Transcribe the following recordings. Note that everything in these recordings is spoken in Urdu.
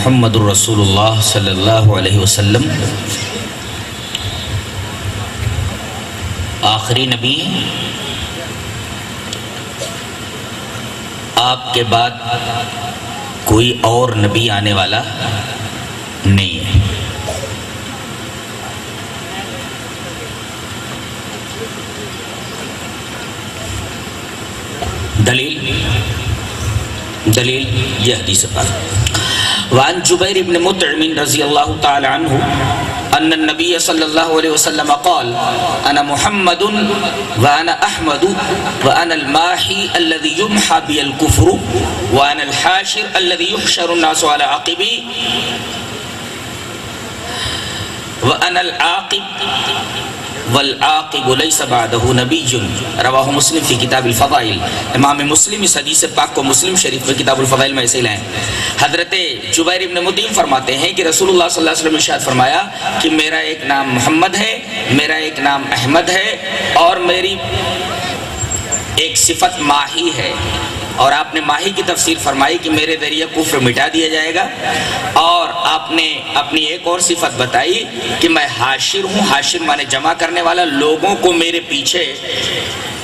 محمد رسول اللہ صلی اللہ علیہ وسلم آخری نبی ہیں. آپ کے بعد کوئی اور نبی آنے والا نہیں ہے. دلیل یہ حدیث پاک. وعن جبیر بن مطعم رضی اللہ تعالی عنہ ان النبی صلی اللہ علیہ وسلم قال انا محمد وانا احمد وانا الماحی الذي يمحى بي الكفر وانا الحاشر الذي يحشر الناس على عقبي وانا العاقب والعاقب لیس بعدہ نبی. رواہ مسلم فی کتاب الفضائل. امام مسلم اس حدیث پاک کو مسلم شریف میں کتاب الفضائل میں ایسے لائیں. حضرت جبیر بن مطعم فرماتے ہیں کہ رسول اللہ صلی اللہ علیہ وسلم نے ارشاد فرمایا کہ میرا ایک نام محمد ہے، میرا ایک نام احمد ہے، اور میری ایک صفت ماہی ہے. اور آپ نے ماہی کی تفسیر فرمائی کہ میرے ذریعے کفر مٹا دیا جائے گا. اور آپ نے اپنی ایک اور صفت بتائی کہ میں حاشر ہوں. حاشر مانے جمع کرنے والا، لوگوں کو میرے پیچھے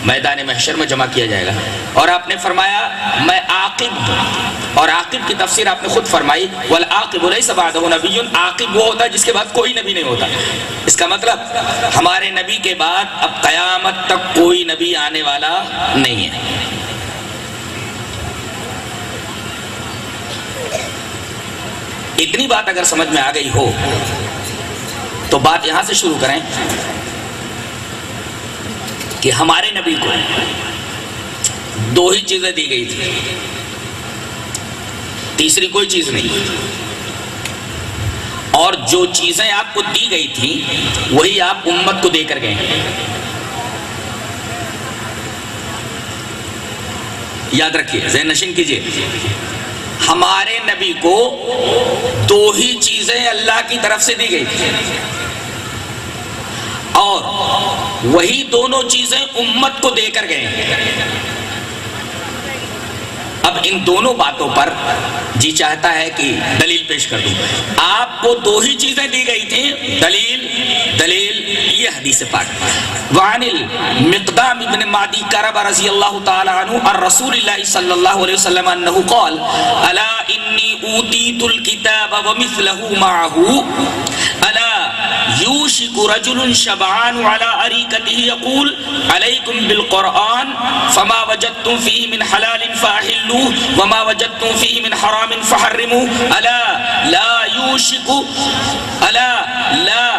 میدان محشر میں جمع کیا جائے گا. اور آپ نے فرمایا میں عاقب ہوں، اور عاقب کی تفسیر آپ نے خود فرمائی والعاقب لیس بعدہ نبی. عاقب وہ ہوتا ہے جس کے بعد کوئی نبی نہیں ہوتا. اس کا مطلب ہمارے نبی کے بعد اب قیامت تک کوئی نبی آنے والا نہیں ہے. اتنی بات اگر سمجھ میں آ گئی ہو تو بات یہاں سے شروع کریں کہ ہمارے نبی کو دو ہی چیزیں دی گئی تھی، تیسری کوئی چیز نہیں. اور جو چیزیں آپ کو دی گئی تھی وہی آپ امت کو دے کر گئے. یاد رکھیے، ذہن نشین کیجئے، ہمارے نبی کو دو ہی چیزیں اللہ کی طرف سے دی گئی تھی، اور وہی دونوں چیزیں امت کو دے کر گئے. اب ان دونوں باتوں پر جی چاہتا ہے کہ دلیل پیش کر دوں. آپ کو دو ہی چیزیں دی گئی تھیں، دلیل یہ حدیث پاک. وعن المقدام ابن معدی کرب رضی اللہ تعالی عنہ عن رسول اللہ صلی اللہ علیہ وسلم انہو قال الا انی اوتیت الکتاب ومثلہ معہو الا یوشک رجل شبعان على اریکتہ یقول علیکم بالقرآن فما وجدتم فیہ من حلال فاحلوه وما وجدتم فیہ من حرام فحرموه الا لا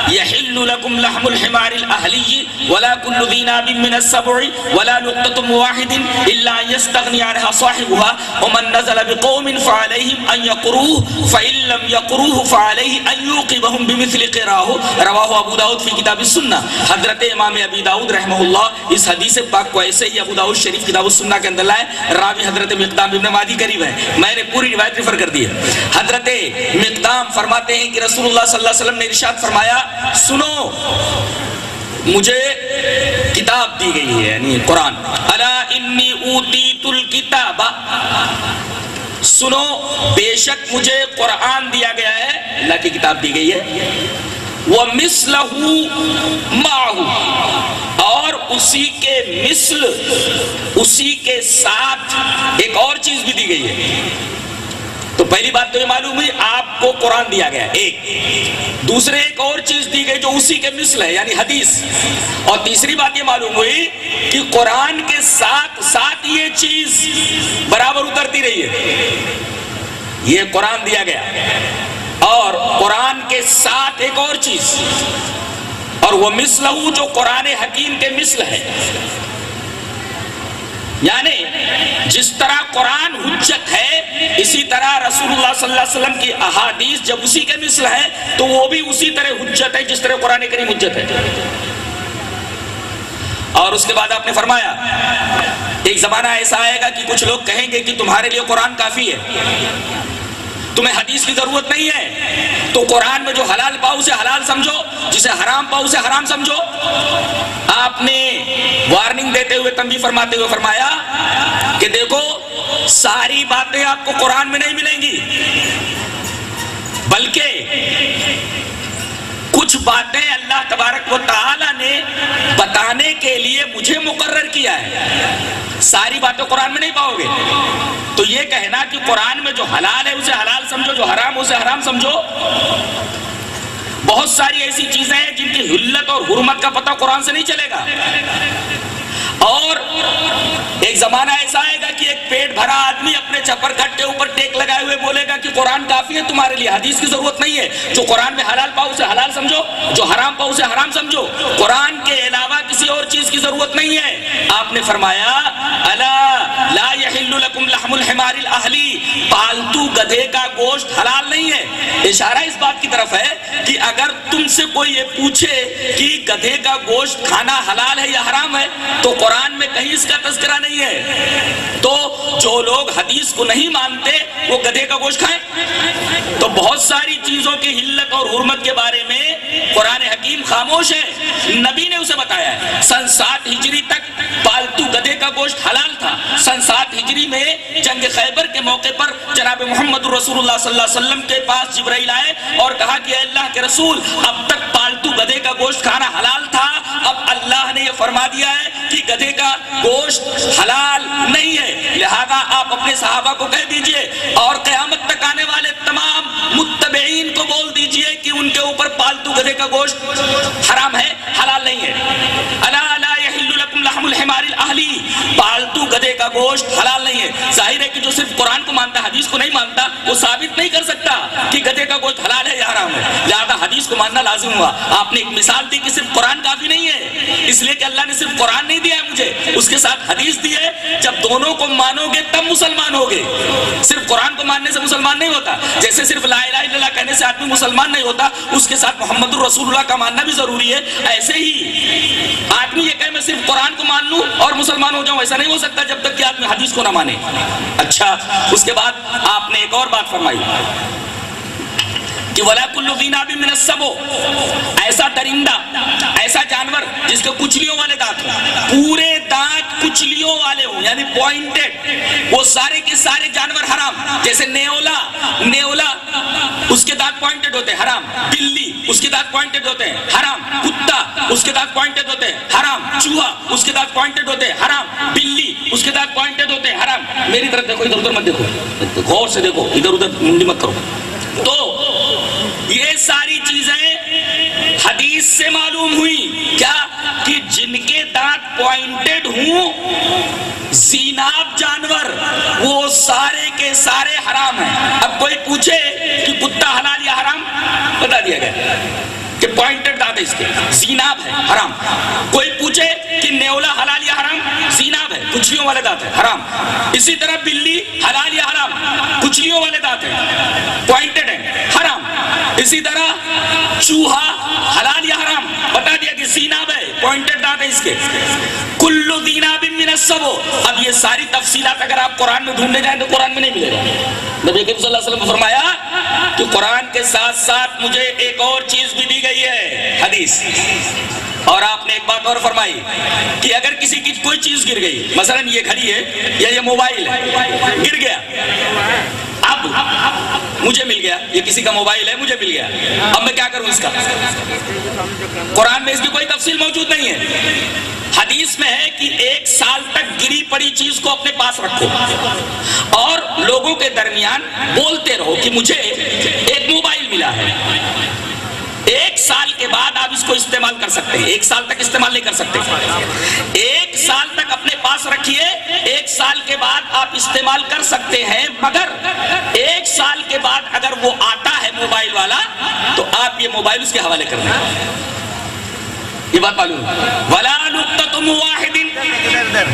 يحل لكم لحم الحمار الأهلي ولا كل ذي ناب من السبع ولا نقطة واحد إلا أن يستغني عنها صاحبها ومن نزل بقوم فعليهم أن يقروه فإن لم يقروه فعليه أن يوقبهم بمثل قراه. رواه ابو داود فی کتاب السنہ. حضرت امام ابی داود رحمہ اللہ اس حدیث پاک کو ایسے ہی ابو داود شریف کتاب السنہ کے اندر لائے. راوی حضرت مقدام ابن معدی قریب ہے، میں نے پوری روایت ریفر کر دی ہے. حضرت مقدام فرماتے ہیں کہ رسول اللہ صلی اللہ علیہ وسلم نے ارشاد فرمایا سنو، مجھے کتاب دی گئی ہے، یعنی قرآن. الا انی اوتیت الکتاب، سنو بے شک مجھے قرآن دیا گیا ہے، اللہ کی کتاب دی گئی ہے. وَمِثْلَهُ مَعَهُ، اور اسی کے مثل، اسی کے ساتھ ایک اور چیز بھی دی گئی ہے. تو پہلی بات تو یہ معلوم ہوئی آپ کو قرآن دیا گیا ایک، دوسرے ایک اور چیز دی گئی جو اسی کے مثل ہے یعنی حدیث. اور تیسری بات یہ معلوم ہوئی کہ قرآن کے ساتھ ساتھ یہ چیز برابر اترتی رہی ہے. یہ قرآن دیا گیا اور قرآن کے ساتھ ایک اور چیز، اور وہ مثلہ جو قرآن حکیم کے مثل ہے. یعنی جس طرح قرآن حجت ہے اسی طرح رسول اللہ صلی اللہ علیہ وسلم کی احادیث جب اسی کے مثل ہے تو وہ بھی اسی طرح حجت ہے جس طرح قرآن کریم حجت ہے. اور اس کے بعد آپ نے فرمایا ایک زمانہ ایسا آئے گا کہ کچھ لوگ کہیں گے کہ تمہارے لیے قرآن کافی ہے، تمہیں حدیث کی ضرورت نہیں ہے، تو قرآن میں جو حلال پاؤ اسے حلال سمجھو، جسے حرام پاؤ اسے حرام سمجھو. آپ نے وارننگ دیتے ہوئے، تنبیہ فرماتے ہوئے فرمایا کہ دیکھو ساری باتیں آپ کو قرآن میں نہیں ملیں گی. بلکہ کچھ باتیں اللہ تبارک و تعالی نے بتانے کے لیے مجھے مقرر کیا ہے. ساری باتیں قرآن میں نہیں پاؤ گے. تو یہ کہنا کہ قرآن میں جو حلال ہے اسے حلال سمجھو، جو حرام اسے حرام سمجھو، بہت ساری ایسی چیزیں ہیں جن کی حلت اور حرمت کا پتہ قرآن سے نہیں چلے گا. اور ایک زمانہ ایسا آئے گا کہ ایک پیٹ بھرا آدمی اپنے چپر کھٹ کے اوپر ٹیک لگائے ہوئے بولے گا کہ قرآن کافی ہے تمہارے لیے، حدیث کی ضرورت نہیں ہے. جو قرآن میں حلال پاؤ اسے حلال سمجھو، جو حرام پاؤ اسے حرام سمجھو، قرآن کے علاوہ کسی اور چیز کی ضرورت نہیں ہے. آپ نے فرمایا الا لا یحل لکم لحم الحمار الاہلی، پالتو گدھے کا گوشت حلال نہیں ہے. اشارہ اس بات کی طرف ہے کہ اگر تم سے کوئی یہ پوچھے کہ گدھے کا گوشت کھانا حلال ہے یا حرام ہے تو قرآن میں کہیں اس کا تذکرہ نہیں ہے. تو جو لوگ حدیث کو نہیں مانتے وہ گدھے کا گوشت کھائیں. تو بہت ساری چیزوں کی حلت اور حرمت کے بارے میں قرآن حکیم خاموش ہے. نبی نے اسے بتایا ہے. سن 7 ہجری تک پالتو گدھے کا گوشت حلال تھا. سن 7 ہجری میں جنگ خیبر کے موقع پر جناب محمد رسول اللہ صلی اللہ علیہ وسلم کے پاس جبرائیل آئے اور کہا کہ اے اللہ کے رسول، اب تک پالتو گدھے کا گوشت کھانا حلال تھا، اب اللہ نے یہ فرما دیا ہے کہ گدھے کا گوشت حلال نہیں ہے، لہذا آپ اپنے صحابہ کو کہہ دیجئے اور قیامت تک آنے والے تمام متبعین کو بول دیجئے کہ ان کے اوپر پالتو گدھے کا گوشت حرام ہے، حلال نہیں ہے. الا لا یحل لکم لحم الحمار الاہلی، پالتو گدھے کا گوشت حلال نہیں ہے. ظاہر ہے کہ جو صرف قرآن کو مانتا حدیث کو نہیں مانتا وہ ثابت نہیں کر سکتا کہ گدھے کا گوشت حلال ہے یا حرام ہے، لہذا حدیث کو ماننا لازم ہوا. آپ نے ایک مثال دی کہ صرف قرآن کافی نہیں ہے، اس لیے کہ اللہ نے صرف قرآن نہیں دیا ہے مجھے، اس کے ساتھ حدیث دی ہے. جب دونوں کو مانو گے تب مسلمان ہوگے. صرف قرآن کو ماننے سے مسلمان نہیں ہوتا. جیسے صرف لا الہ الا اللہ کہنے سے آدمی مسلمان نہیں ہوتا، اس کے ساتھ محمد الرسول اللہ کا ماننا بھی ضروری ہے. ایسے ہی آدمی یہ کہے میں صرف قرآن کو مان لوں اور مسلمان ہو جاؤں، ایسا نہیں ہو سکتا جب تک کہ آدمی حدیث کو نہ مانے. اچھا، اس کے بعد آپ نے ایک اور بات فرمائی کہ وَلَا كُلُّ ذِي نَابٍ مِّنَ السَّبُعِ، ایسا درندہ، ایسا جانور جس کے کچلیوں والے دانت ہوں، پورے دانت کچلیوں والے ہوں یعنی پوائنٹڈ، وہ سارے کے سارے جانور حرام. جیسے نیولا اس کے دانت پوائنٹڈ ہوتے ہیں، حرام. بلی اس کے دانت پوائنٹڈ ہوتے ہیں، حرام. کتا اس کے دانت پوائنٹڈ ہوتے ہیں، حرام. چوہا اس کے دانت پوائنٹڈ ہوتے ہیں، حرام. بلی اس کے دانت پوائنٹڈ ہوتے ہیں، حرام. میری طرف دیکھو، ادھر ادھر مت دیکھو، غور سے دیکھو، ادھر ادھر منڈی مت کرو. تو یہ ساری چیزیں حدیث سے معلوم ہوئی کیا کہ جن کے دانت پوائنٹڈ ہوں زیناب جانور وہ سارے کے سارے حرام ہیں. اب کوئی پوچھے کہ کتا حلال یا حرام، بتا دیا گیا کہ پوائنٹڈ دانت ہے اس کے، زیناب ہے، حرام. کوئی پوچھے کہ نیولا حلال یا حرام، زیناب ہے، کچلیوں والے دانت ہے، حرام. اسی طرح بلی حلال یا حرام، کچلیوں والے دانت ہے، پوائنٹڈ ہے، حرام. اسی طرح چوہا حلال یا حرام، بتا دیا کہ زیناب ہے، پوائنٹڈ دانت ہے اس کے. کلو ذیناب من السبع. اب یہ ساری تفصیلات اگر آپ قرآن میں ڈھونڈنے جائیں تو قرآن میں نہیں ملے گا. نبی کریم صلی اللہ علیہ وسلم نے فرمایا کہ قرآن کے ساتھ ساتھ مجھے ایک اور چیز بھی دی گئی ہے، حدیث. اور آپ نے ایک بات اور فرمائی کہ اگر کسی کی کوئی چیز گر گئی، مثلا یہ گھڑی ہے یا یہ موبائل ہے، گر گیا، اب مجھے مل گیا، یہ کسی کا موبائل ہے مجھے مل گیا، اب میں کیا کروں اس کا؟ قرآن میں اس کی کوئی تفصیل موجود نہیں ہے. حدیث میں ہے کہ 1 سال تک گری پڑی چیز کو اپنے پاس رکھو اور لوگوں کے درمیان بولتے رہو کہ مجھے ایک موبائل ملا ہے. 1 سال کے بعد آپ اس کو استعمال کر سکتے ہیں، 1 سال تک استعمال نہیں کر سکتے. 1 سال تک اپنے پاس رکھیے، 1 سال کے بعد آپ استعمال کر سکتے ہیں، مگر 1 سال کے بعد اگر وہ آتا ہے موبائل والا تو آپ یہ موبائل اس کے حوالے کر دیں. یہ بات معلوم ہے. وَلَا نُقْطَةٌ وَاحِدٍ،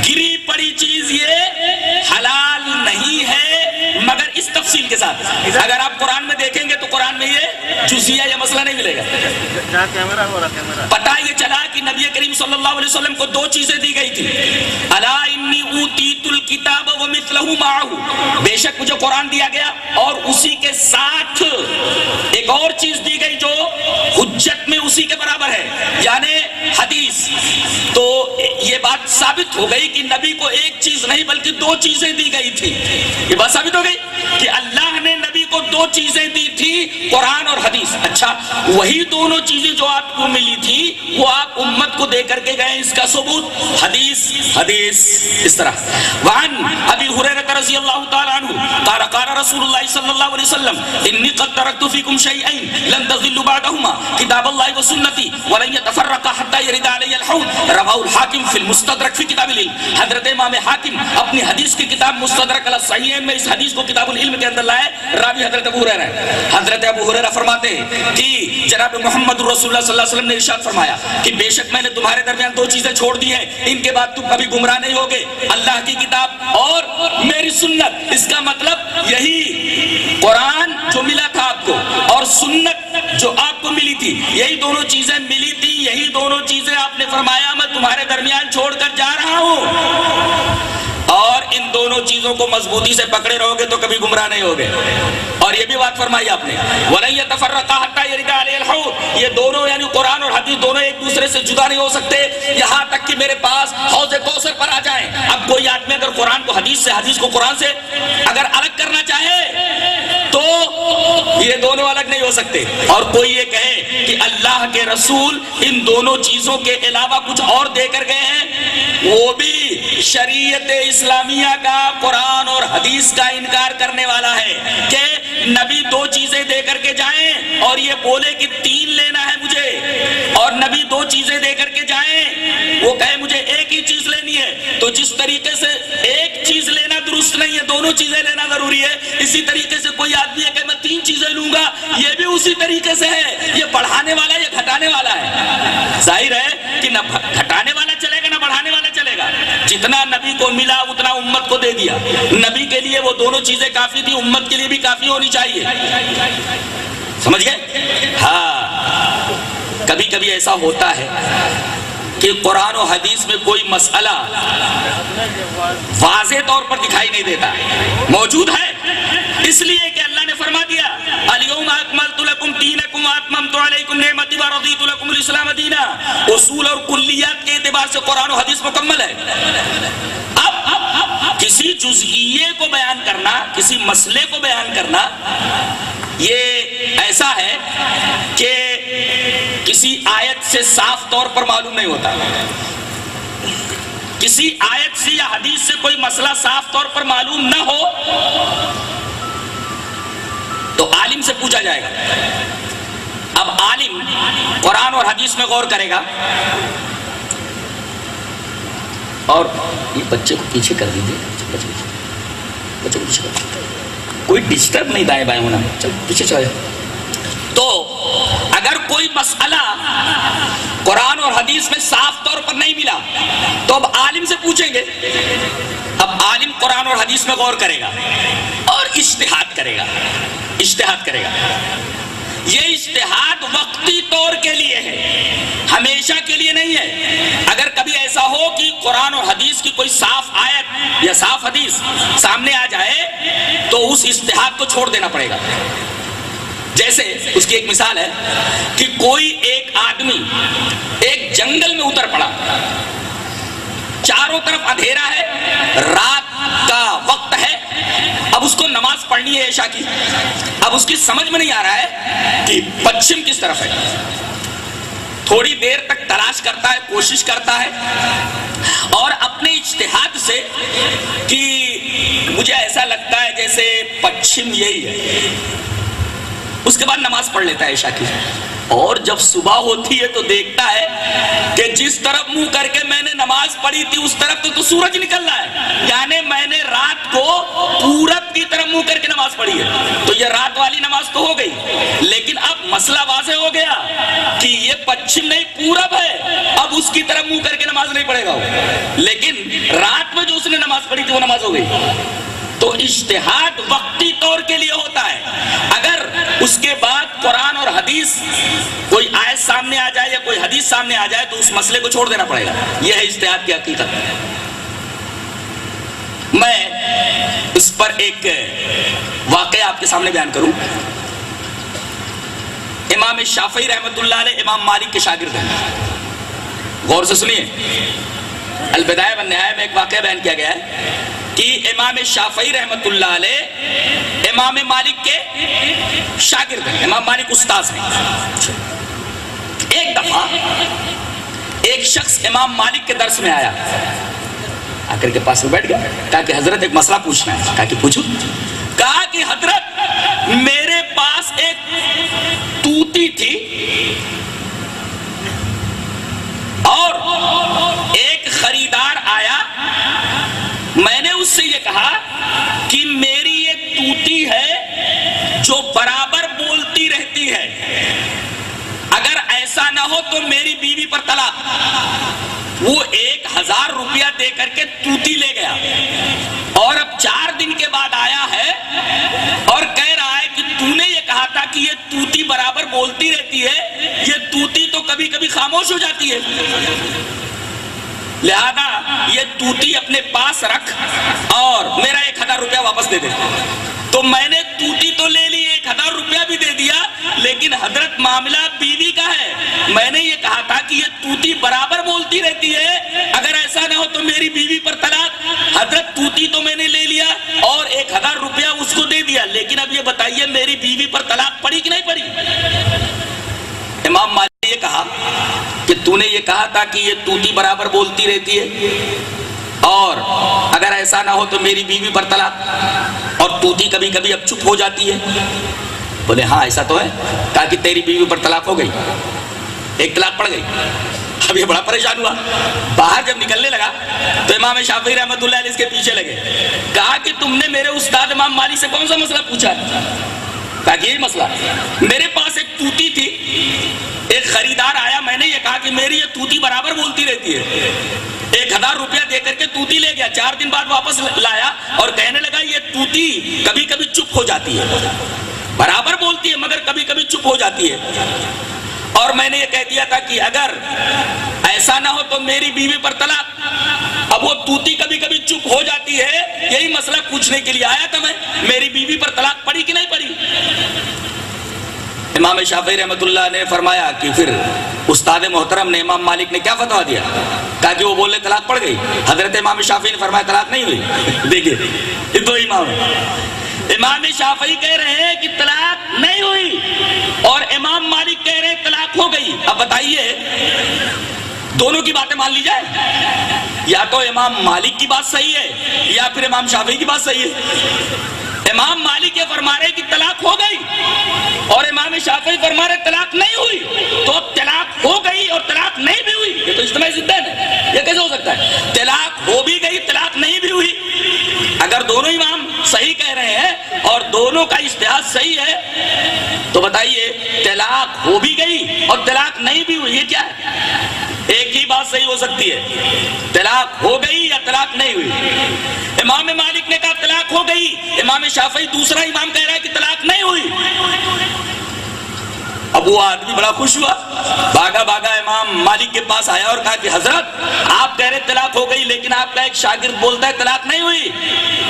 گری پڑی چیز یہ حلال نہیں ہے مگر اس تفصیل کے ساتھ. اگر آپ قرآن میں دیکھیں گے تو قرآن میں یہ جزیہ یا مسئلہ نہیں ملے گا. پتہ یہ چلا کہ نبی کریم صلی اللہ علیہ وسلم کو 2 چیزیں دی گئی تھی. الا انی اوتیت الکتاب ومثلہ معہ، بے شک مجھے قرآن دیا گیا اور اسی کے ساتھ ایک اور چیز دی گئی جو حجت میں اسی کے برابر ہے، یعنی حدیث. تو یہ بات ثابت ہو گئی کہ نبی کو ایک چیز نہیں بلکہ 2 چیزیں دی گئی تھی. یہ بات ثابت ہو گئی کہ اللہ نے نبی کو دو چیزیں دی تھی، قرآن اور حدیث. اچھا وہی دونوں چیزیں جو آپ کو ملی تھی وہ آپ امت کو دے کر کے گئے، اس کا ثبوت حدیث اس طرح. وعن ابی ہریرہ رضی اللہ تعالی عنہ قال قال رسول اللہ صلی اللہ علیہ وسلم انی قد ترکت فیکم شیئین لن تضلوا بعدہما کتاب اللہ و سنتی ولن یتفرقا حتی یرد علی الحوض رواہ الحاکم فی المستدرک فی کتاب العلم. حضرت امام حاکم اپنی حدیث کی کتاب مستدرک علی الصحیحین میں اس حدیث کو کتاب العلم کے اندر لائے. راوی حضرت ابو ہریرہ ہے. حضرت ابو ہریرہ فرماتے ہیں کہ جناب محمد رسول اللہ صلی اللہ علیہ وسلم نے ارشاد فرمایا کہ بے شک میں نے تمہارے درمیان دو چیزیں چھوڑ دی ہیں، ان کے بعد تم کبھی گمراہ نہیں ہوگے، اللہ کی کتاب اور میری سنت. اس کا مطلب یہی قرآن جو ملا تھا آپ کو اور سنت جو آپ کو ملی تھی، یہی دونوں چیزیں ملی تھی، یہی دونوں چیزیں آپ نے فرمایا میں تمہارے درمیان چھوڑ کر جا رہا ہوں، اور ان دونوں چیزوں کو مضبوطی سے پکڑے رہو گے تو کبھی گمراہ نہیں ہوگے. اور یہ بھی بات فرمائی آپ نے وَلَن يَتَفَرَّقَا حَتَّى يَرِدَ عَلَيْهِ الْحَوْض، یہ دونوں یعنی قرآن اور حدیث دونوں ایک دوسرے سے جدا نہیں ہو سکتے یہاں تک کہ میرے پاس حوض کوثر پر آ جائیں. اب کوئی آدمی اگر قرآن کو حدیث سے، حدیث کو قرآن سے اگر الگ کرنا چاہے تو یہ دونوں الگ نہیں ہو سکتے. اور کوئی یہ کہے کہ اللہ کے رسول ان دونوں چیزوں کے علاوہ کچھ اور دے کر گئے ہیں، وہ بھی شریعت اسلامیہ کا، قرآن اور حدیث کا انکار کرنے والا ہے کہ نبی دو چیزیں دے کر کے جائیں اور یہ بولے کہ تین لینا ہے مجھے، اور نبی دو چیزیں دے کر کے جائیں وہ کہے مجھے ایک ہی چیز لینی ہے. تو جس طریقے سے ایک چیز لینا درست نہیں ہے، دونوں چیزیں لینا ضروری ہے، اسی طریقے سے کوئی آدمی ہے کہ میں تین چیزیں لوں گا، یہ بھی اسی طریقے سے ہے. یہ بڑھانے والا ہے، یہ گھٹانے والا ہے. ظاہر ہے کہ نہ گھٹانے والا چلے گا نہ بڑھانے والا چلے گا. جتنا نبی کو ملا اتنا امت کو دے دیا. نبی کے لیے وہ دونوں چیزیں کافی تھی، امت کے لیے بھی کافی ہونی چاہیے. سمجھ گئے؟ ہاں کبھی کبھی ایسا ہوتا ہے کہ قرآن و حدیث میں کوئی مسئلہ واضح طور پر دکھائی نہیں دیتا، موجود ہے اس لیے کہ اللہ نے فرما دیا الیوم اکملت لکم دینکم واتممت علیکم نعمتی ورضیت لکم الاسلام دینا. اصول اور کلیات کے اعتبار سے قرآن و حدیث مکمل ہے. اب کسی جزئیے کو بیان کرنا، کسی مسئلے کو بیان کرنا یہ ایسا ہے کہ کسی آیت سے صاف طور پر معلوم نہیں ہوتا. کسی آیت سے یا حدیث سے کوئی مسئلہ صاف طور پر معلوم نہ ہو تو عالم سے پوچھا جائے گا. اب عالم قرآن اور حدیث میں غور کرے گا اور یہ بچے کو پیچھے کر دیجیے، بچے کو پیچھے کر دیجیے، کوئی ڈسٹرب نہیں دائیں بائیں ہونا، چل پیچھے چلے. تو اگر کوئی مسئلہ قرآن اور حدیث میں صاف طور پر نہیں ملا تو اب عالم سے پوچھیں گے. اب عالم قرآن اور حدیث میں غور کرے گا اور اجتہاد کرے گا. یہ اجتہاد وقتی طور کے لیے ہے، ہمیشہ کے لیے نہیں ہے. اگر کبھی ایسا ہو کہ قرآن اور حدیث کی کوئی صاف آیت یا صاف حدیث سامنے آ جائے تو اس اجتہاد کو چھوڑ دینا پڑے گا. جیسے اس کی ایک مثال ہے کہ کوئی ایک آدمی ایک جنگل میں اتر پڑا، چاروں طرف اندھیرا ہے، رات کا وقت ہے، اب اس کو نماز پڑھنی ہے عشاء کی. اب اس کی سمجھ میں نہیں آ رہا ہے کہ پچھم کس طرف ہے. تھوڑی دیر تک تلاش کرتا ہے، کوشش کرتا ہے اور اپنے اجتہاد سے کہ مجھے ایسا لگتا ہے جیسے پچھم یہی ہے، اس کے بعد نماز پڑھ لیتا ہے عشاء کی. اور جب صبح ہوتی ہے تو دیکھتا ہے کہ جس طرف منہ کر کے میں نے نماز پڑھی تھی اس طرف تو سورج نکل رہا ہے، یعنی میں نے رات کو پورب کی طرف منہ کر کے نماز پڑھی ہے. تو یہ رات والی نماز تو ہو گئی، لیکن اب مسئلہ واضح ہو گیا کہ یہ پچھم نہیں پورب ہے. اب اس کی طرف منہ کر کے نماز نہیں پڑھے گا وہ، لیکن رات میں جو اس نے نماز پڑھی تھی وہ نماز ہو گئی. تو اجتہاد وقتی طور کے لیے ہوتا ہے. اگر اس کے بعد قرآن اور حدیث کوئی آیت سامنے آ جائے یا کوئی حدیث سامنے آ جائے تو اس مسئلے کو چھوڑ دینا پڑے گا. یہ ہے اجتہاد کی حقیقت. میں اس پر ایک واقعہ آپ کے سامنے بیان کروں. امام شافعی رحمۃ اللہ علیہ امام مالک کے شاگرد ہیں. غور سے سنیے. البدایہ والنہایہ میں ایک واقعہ بیان کیا گیا ہے کہ امام شافعی رحمت اللہ علیہ امام مالک کے شاگرد ہیں، امام مالک استاذ ہیں۔ ایک دفعہ ایک شخص امام مالک کے درس میں آیا، آ کر کے پاس میں بیٹھ گیا، کہا کہ حضرت ایک مسئلہ پوچھنا ہے۔ کہا کہ پوچھو۔ کہا کہ حضرت میرے پاس ایک طوطی تھی اور ایک خریدار آیا، میں نے اس سے یہ کہا کہ میری یہ طوطی ہے جو برابر بولتی رہتی ہے، اگر ایسا نہ ہو تو میری بیوی پر طلاق۔ وہ 1000 روپیہ دے کر کے طوطی لے گیا، اور اب 4 دن کے بعد آیا ہے اور کہہ رہا ہے کہ تو نے یہ کہا تھا کہ یہ طوطی برابر بولتی رہتی ہے، یہ طوطی تو کبھی کبھی خاموش ہو جاتی ہے، لہذا یہ طوطی اپنے پاس رکھ اور میرا 1000 روپیہ واپس دے دے۔ تو میں نے طوطی تو لے لی، 1000 روپیہ بھی دے دیا، لیکن حضرت معاملہ بیوی کا ہے، میں نے یہ کہا تھا کہ یہ طوطی برابر بولتی رہتی ہے، اگر ایسا نہ ہو تو میری بیوی پر طلاق۔ حضرت طوطی تو میں نے لے لیا اور 1000 روپیہ اس کو دے دیا، لیکن اب یہ بتائیے میری بیوی پر طلاق پڑی کہ نہیں پڑی؟ امام مالک نے یہ کہا کہ تو نے یہ کہا تھا کہ یہ طوطی برابر بولتی رہتی ہے اور اگر ایسا نہ ہو تو میری بیوی پر طلاق، اور طوطی کبھی کبھی اب چپ ہو جاتی ہے۔ بولے ہاں ایسا تو ہے۔ کہا کہ تیری بیوی پر طلاق ہو گئی، ایک طلاق پڑ گئی۔ اب یہ بڑا پریشان ہوا، باہر جب نکلنے لگا تو امام شافعی رحمۃ اللہ علیہ اس کے پیچھے لگے، کہا کہ تم نے میرے استاد امام مالک سے کون سا مسئلہ پوچھا ہے؟ کہا کہ یہی مسئلہ، میرے پاس ایک طوطی تھی، ایک خریدار آیا، میں نے یہ کہا کہ میری یہ طوطی برابر بولتی رہتی ہے، 1000 روپیہ دے کر کے طوطی لے گیا، 4 دن بعد واپس لایا اور کہنے لگا یہ طوطی کبھی کبھی چپ ہو جاتی ہے، برابر بولتی ہے مگر کبھی کبھی چپ ہو جاتی ہے، اور میں نے یہ کہہ دیا تھا کہ اگر ایسا نہ ہو تو میری بیوی پر طلاق۔ اب وہ طوطی کبھی کبھی چپ ہو جاتی ہے، یہی مسئلہ پوچھنے کے لیے آیا تھا میں، میری بیوی پر طلاق پڑی کہ نہیں پڑی؟ امام شافعی رحمۃ اللہ نے فرمایا کہ پھر استاد محترم نے امام مالک نے کیا فتویٰ دیا؟ کہا کہ وہ بولے طلاق پڑ گئی، حضرت امام شافعی نے فرمایا طلاق نہیں ہوئی۔ دیکھیے یہ دو امام ہیں، امام شافعی کہہ رہے ہیں کہ طلاق نہیں ہوئی اور امام مالک کہہ رہے ہیں طلاق ہو گئی۔ اب بتائیے دونوں کی باتیں مان لی جائے، یا تو امام مالک کی بات صحیح ہے یا پھر امام شافعی کی بات صحیح ہے۔ امام مالک یہ فرما رہے کہ طلاق ہو گئی اور امام شافعی فرما رہے طلاق نہیں ہوئی، تو طلاق ہو گئی اور طلاق نہیں بھی ہوئی، یہ تو اجتماعی ضدین ہے، یہ کیسے ہو سکتا ہے؟ طلاق ہو بھی گئی، طلاق نہیں بھی ہوئی۔ اگر دونوں امام صحیح کہہ رہے ہیں اور دونوں کا اجتہاد صحیح ہے تو بتائیے طلاق ہو بھی گئی اور طلاق نہیں بھی ہوئی، یہ کیا ہے؟ ایک ہی بات صحیح ہو سکتی ہے، طلاق ہو گئی یا طلاق نہیں ہوئی۔ امام مالک نے کہا طلاق ہو گئی، امام شافعی دوسرا امام کہہ رہا ہے کہ طلاق نہیں ہوئی۔ اب وہ آدمی بڑا خوش ہوا، بھاگا بھاگا امام مالک کے پاس آیا اور کہا کہ حضرت آپ کہہ رہے طلاق ہو گئی لیکن آپ کا ایک شاگرد بولتا ہے طلاق نہیں ہوئی۔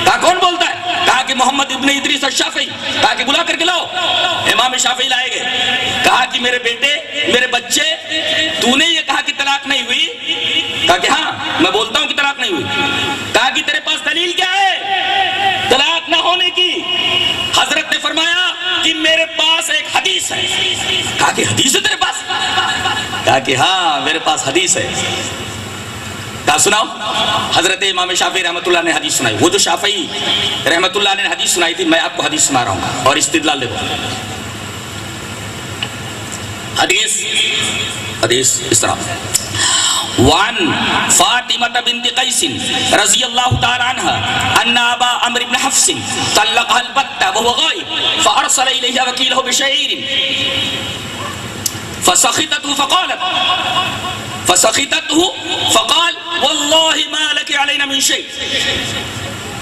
کہا کون بولتا ہے؟ کہا کہ محمد ابن ادریس الشافعی۔ کہا کہ بلا کر کے لاؤ۔ امام شافعی لائے گئے، کہا کہ میرے بیٹے میرے بچے تو نے یہ کہا کہ طلاق نہیں ہوئی؟ کہا کہ ہاں میں بولتا ہوں کہ طلاق نہیں ہوئی۔ کہا کہ تیرے پاس دلیل کیا ہے طلاق نہ ہونے کی؟ حضرت نے فرمایا کہ میرے پاس ایک حدیث ہے۔ کہا کہ حدیث ہے تیرے پاس؟ کہا کہ ہاں میرے پاس حدیث ہے۔ کہا سناؤ۔ حضرت امام شافعی رحمۃ اللہ نے حدیث سنائی، وہ جو شافعی رحمۃ اللہ نے حدیث سنائی تھی میں آپ کو حدیث سنا رہا ہوں اور استدلال دیکھو۔ حدیث اس طرح وعن فاطمة بنت قيس رضي الله تعالى عنها أن أبا عمرو بن حفص طلقها البتة وهو غائب فأرسل إليها وكيله بشعير فسخطته فقال والله ما لك علينا من شيء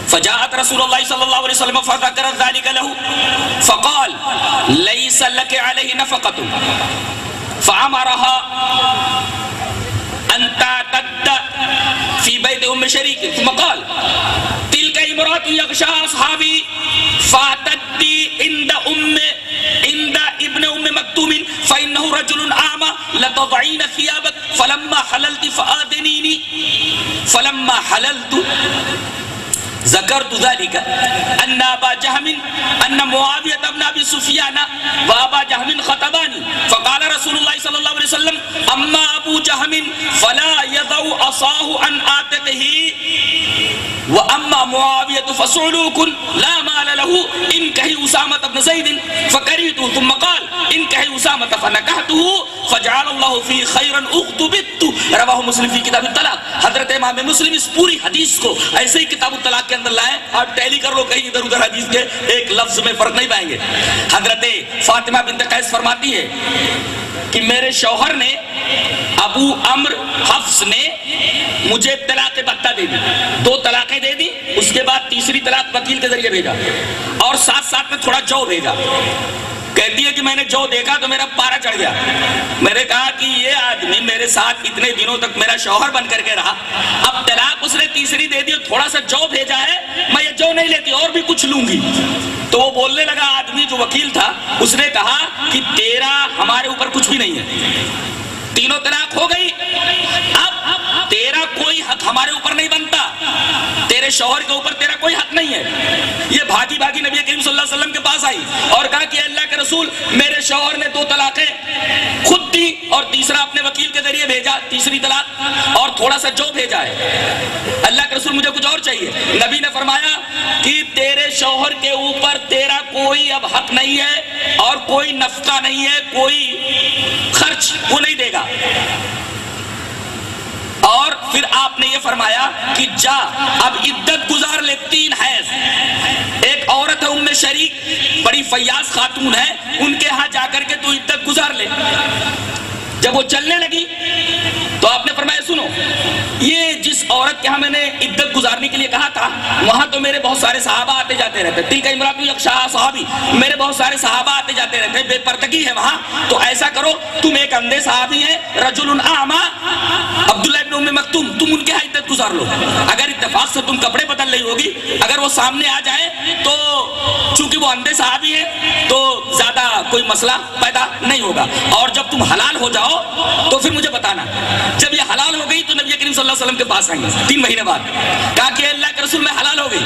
فجاءت رسول الله صلى الله عليه وسلم فذكر ذلك له فقال ليس لك عليه نفقة فأمرها أن تعتد في بيت أم شريك ثم قال تلك امرأة يغشاها أصحابي فاعتدي عند ابن أم مكتوم فإنه رجل أعمى لتضعين ثيابك فلما حللت فآذنيني فلما حللت ذکرت ذلك ان ابا جہم ان معاویہ بن ابی سفیان و ابا جہم خطبانی فقال رسول اللہ صلی اللہ علیہ وسلم اما ابو جہم فلا يضع عصاه عن عاتقه واما معاویہ فصعلوک لا مال له انکہی اسامہ بن زید فکرہت ثم قال انکہی اسامہ فنکحته فجعل اللہ فی خیرا اخطبت رواہ مسلم فی کتاب الطلاق۔ حضرت امام مسلم اس پوری حدیث کو ایسے ہی کتاب الطلاق کے اندر لائے، آپ ٹیلی کر لو کہیں ادھر ادھر حدیث کے ایک لفظ میں فرق نہیں پائیں گے۔ حضرت فاطمہ بنت قیس فرماتی ہے کہ میرے شوہر نے ابو عمر حفص نے مجھے طلاق بتہ دے دی، 2 طلاقیں دے دی، اس کے بعد تیسری طلاق وکیل کے ذریعے بھیجا اور ساتھ ساتھ میں تھوڑا جو بھیجا۔ کہتی ہے کہ میں نے جو دیکھا تو میرا پارا چڑھ گیا، میں نے کہا کہ یہ آدمی میرے ساتھ اتنے دنوں تک میرا شوہر بن کر کے رہا، اب طلاق اس نے تیسری دے دی، تھوڑا سا جو بھیجا ہے، میں یہ جو نہیں لیتی اور بھی کچھ لوں گی۔ تو وہ بولنے لگا، آدمی جو وکیل تھا اس نے کہا کہ تیرا ہمارے اوپر کچھ بھی نہیں ہے، تینوں طلاق ہو گئی، اب تیرا کوئی حق ہمارے اوپر نہیں بنتا، تیرے شوہر کے اوپر تیرا کوئی حق نہیں ہے۔ یہ بھاگی بھاگی نبی کریم صلی اللہ علیہ وسلم کے پاس آئی اور کہا کہ اللہ کے رسول میرے شوہر نے 2 طلاقیں خود دی اور تیسرا اپنے وکیل کے ذریعے بھیجا، تیسری طلاق، اور تھوڑا سا جو بھیجا ہے، اللہ کے رسول مجھے کچھ اور چاہیے۔ نبی نے فرمایا کہ تیرے شوہر کے اوپر تیرا کوئی اب حق نہیں ہے اور کوئی نفقہ نہیں ہے، کوئی خرچ وہ نہیں دے گا۔ اور پھر آپ نے یہ فرمایا کہ جا اب عدت گزار لے 3 حیض۔ ایک عورت ہے ام شریک، بڑی فیاض خاتون ہے، ان کے ہاں جا کر کے تو عدت گزار لے۔ جب وہ چلنے لگی تو آپ نے فرمایا سنو، یہ جس عورت کے ہاں میں نے عدت گزارنے کے لیے کہا تھا وہاں تو میرے بہت سارے صحابہ آتے جاتے رہتے، تلک امرأۃ یغشاہا صحابی، میرے بہت سارے صحابہ آتے جاتے رہتے، بے پردگی ہے وہاں، تو ایسا کرو تم ایک اندھے صحابی ہیں، رجل اعمی عبداللہ ابن ام مکتوم، تم ان کے ہاں عدت گزار لو، اگر اتفاق سے تم کپڑے بدل رہی ہوگی، اگر وہ سامنے آ جائے تو چونکہ وہ اندھے صحابی ہیں تو زیادہ کوئی مسئلہ پیدا نہیں ہوگا، اور جب تم حلال ہو جاؤ تو پھر مجھے بتانا۔ جب یہ حلال ہو گئی تو نبی کریم صلی اللہ علیہ وسلم کے پاس آئیں گے 3 مہینے بعد، کہا کہ اللہ کے رسول میں حلال ہو گئی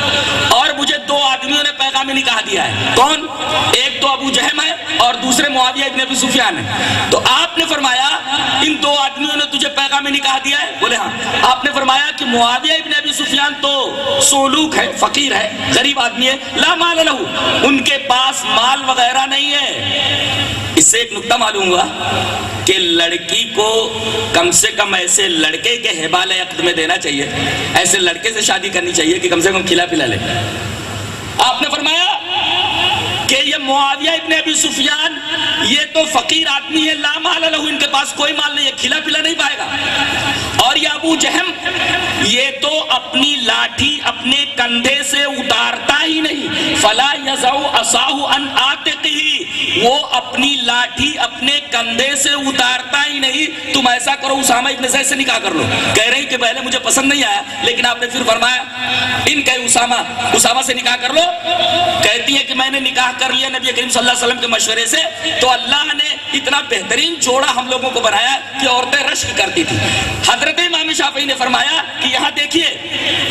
اور مجھے 2 آدمیوں نے پیغام نکاح دیا ہے، کون؟ ایک تو ابو جہم ہے اور دوسرے معاویہ ابن ابی سفیان ہے۔ تو آپ نے فرمایا ان 2 آدمیوں نے تجھے پیغام نکاح دیا ہے؟ بولے ہاں۔ آپ نے فرمایا کہ معاویہ ابن ابی سفیان تو سولوک ہے، فقیر ہے، غریب آدمی ہے، لا مال لہ، ان کے پاس مال وغیرہ نہیں ہے۔ اس سے ایک نکتہ معلوم ہوا کہ لڑکی کو کم سے کم ایسے لڑکے کے حبال عقد میں دینا چاہیے، ایسے لڑکے سے شادی کرنی چاہیے کہ کم سے کم کھلا پلا لے۔ آپ نے فرمایا کہ یہ معاویہ ابن ابی سفیان یہ تو فقیر آدمی ہے، لا مال لہ، ان کے پاس کوئی مال نہیں ہے، کھلا پلا نہیں پائے گا، اور یہ ابو جہم یہ تو اپنی لاٹھی اپنے کندھے سے اتارتا ہی نہیں، فلا یضع عصاہ عن عاتقہ، وہ اپنی لاٹھی اپنے کندھے سے اتارتا ہی نہیں۔ تم ایسا کرو اسامہ ابن زید سے نکاح کر لو۔ کہہ رہی کہ پہلے مجھے پسند نہیں آیا، لیکن آپ نے پھر فرمایا ان کہ اسامہ سے نکاح کر لو۔ کہتی ہے کہ میں نے نکاح کر لیا نبی کریم صلی اللہ علیہ وسلم کے مشورے سے، تو اللہ نے اتنا بہترین جوڑا ہم لوگوں کو بنایا کہ عورتیں رشک کرتی تھی۔ حضرت امام شافعی نے فرمایا کہ یہاں دیکھیے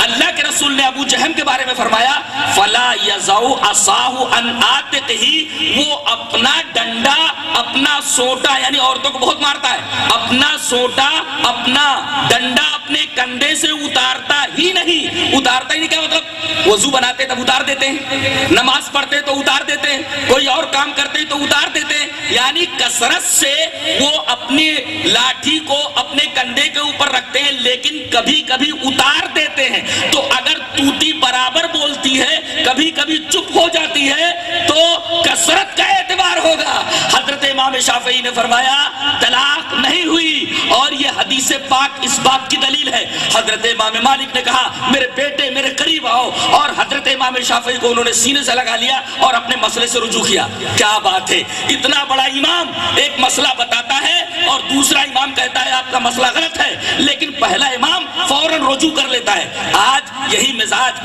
اللہ کے رسول نے ابو جہم کے بارے میں فرمایا فلا یضع عصاہ عن عاتقہ، وہ اپنا ڈنڈا اپنا سوٹا، یعنی عورتوں کو بہت مارتا ہے، اپنا سوٹا اپنا ڈنڈا اپنے کندھے سے اتارتا ہی نہیں۔ اتارتا ہی نہیں کیا مطلب؟ وضو بناتے تب اتار دیتے ہیں، نماز پڑھتے تو اتار دیتے ہیں، کوئی اور کام کرتے تو اتار دیتے ہیں، یعنی کثرت سے وہ اپنی لاٹھی کو اپنے کندھے کے اوپر رکھتے ہیں لیکن کبھی کبھی اتار دیتے ہیں۔ تو اگر توتی برابر بولتی ہے کبھی کبھی چپ ہو جاتی ہے تو کثرت کا اعتبار ہوگا۔ حضرت امام شافعی نے فرمایا طلاق نہیں ہوئی، اور یہ حدیث پاک اس بات کی دلیل ہے۔ حضرت امام مالک نے کہا میرے بیٹے میرے قریب آؤ، اور حضرت امام شافعی کو انہوں نے سینے سے لگا لیا اور اپنے مسئلے سے رجوع کیا۔ کیا بات ہے، اتنا بڑا امام ایک مسئلہ بتاتا ہے اور دوسرا امام کہتا ہے آپ کا مسئلہ غلط ہے، لیکن پہلا امام فوراً رجوع کر لیتا ہے۔ آج یہی مزاج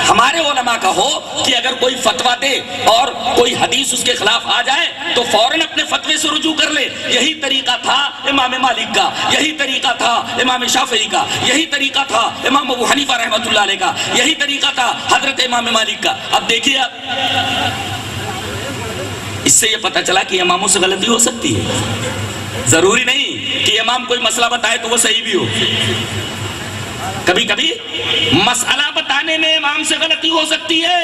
ہمارے علماء کا ہو کہ اگر کوئی فتویٰ دے اور کوئی حدیث اس کے خلاف آ جائے تو فوراً اپنے فتوے سے رجوع کر لے۔ یہی طریقہ تھا امام مالک کا، یہی طریقہ طریقہ تھا امام شافعی کا، یہی طریقہ تھا امام ابو حنیفہ رحمۃ اللہ علیہ کا، یہی طریقہ تھا حضرت امام مالک کا۔ اب دیکھیے آپ، اس سے یہ پتہ چلا کہ اماموں سے غلطی ہو سکتی ہے، ضروری نہیں کہ امام کوئی مسئلہ بتائے تو وہ صحیح بھی ہو، کبھی کبھی مسئلہ بتانے میں امام سے غلطی ہو سکتی ہے۔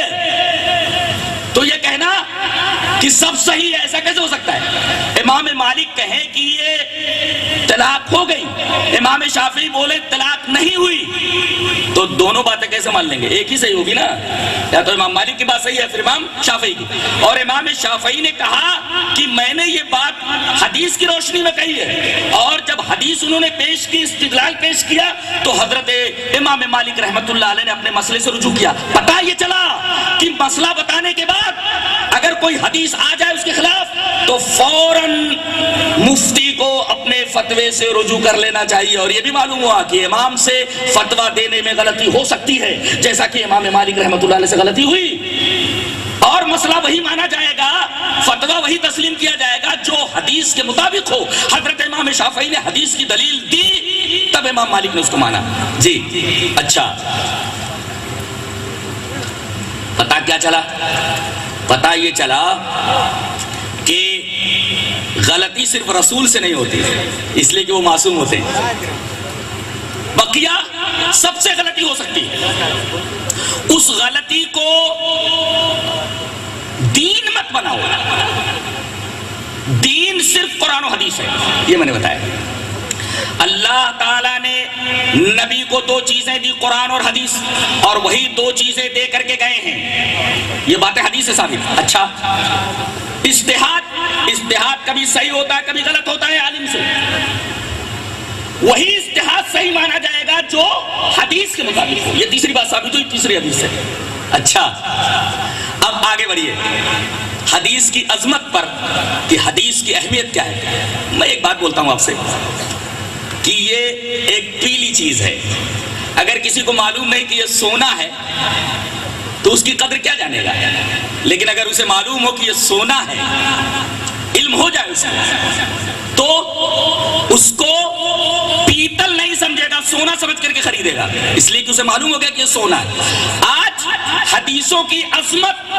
تو یہ کہنا کہ سب صحیح ہے، ایسا کیسے ہو سکتا ہے؟ امام مالک کہیں کہ یہ طلاق ہو گئی، امام شافعی بولے طلاق نہیں ہوئی، تو دونوں باتیں کیسے مان لیں گے؟ ایک ہی صحیح ہوگی نا، یا تو امام مالک کی بات صحیح ہے پھر امام شافعی کی۔ اور امام شافعی نے کہا کہ میں نے یہ بات حدیث کی روشنی میں کہی ہے، اور جب حدیث انہوں نے پیش کی، استدلال پیش کیا، تو حضرت امام مالک رحمت اللہ علیہ نے اپنے مسئلے سے رجوع کیا۔ پتہ یہ چلا کہ مسئلہ بتانے کے بعد اگر کوئی حدیث آ جائے اس کے خلاف تو فوراً مفتی کو اپنے فتوے سے رجوع کر لینا چاہیے۔ اور یہ بھی معلوم ہوا کہ امام سے فتویٰ دینے میں غلطی ہو سکتی ہے، جیسا کہ امام مالک رحمت اللہ علیہ سے غلطی ہوئی، اور مسئلہ وہی مانا جائے گا، فتویٰ وہی تسلیم کیا جائے گا جو حدیث کے مطابق ہو۔ حضرت امام شافعی نے حدیث کی دلیل دی، تب امام مالک نے اس کو مانا۔ جی اچھا، پتا کیا چلا؟ پتا یہ چلا کہ غلطی صرف رسول سے نہیں ہوتی، اس لیے کہ وہ معصوم ہوتے ہیں، بقیہ سب سے غلطی ہو سکتی ہے۔ اس غلطی کو دین مت بناؤ، دین صرف قرآن و حدیث ہے، یہ میں نے بتایا۔ اللہ تعالیٰ نے نبی کو دو چیزیں دی، قرآن اور حدیث، اور وہی دو چیزیں دے کر کے گئے ہیں، یہ باتیں حدیث سے ثابت۔ اچھا، اجتہاد کبھی صحیح ہوتا ہے کبھی غلط ہوتا ہے عالم سے، وہی اجتہاد صحیح مانا جائے گا جو حدیث کے مطابق ہو، یہ تیسری بات ثابت ہوئی تیسری حدیث سے۔ اچھا، اب آگے بڑھیے حدیث کی عظمت پر کہ حدیث کی اہمیت کیا ہے۔ میں ایک بات بولتا ہوں آپ سے کہ یہ ایک پیلی چیز ہے، اگر کسی کو معلوم نہیں کہ یہ سونا ہے تو اس کی قدر کیا جانے گا، لیکن اگر اسے معلوم ہو کہ یہ سونا ہے، علم ہو جائے اس کو، تو اس کو پیتل نہیں سمجھے گا، سونا سمجھ کر کے خریدے گا، اس لیے کہ اسے معلوم ہو گیا کہ یہ سونا ہے۔ آج حدیثوں کی عظمت،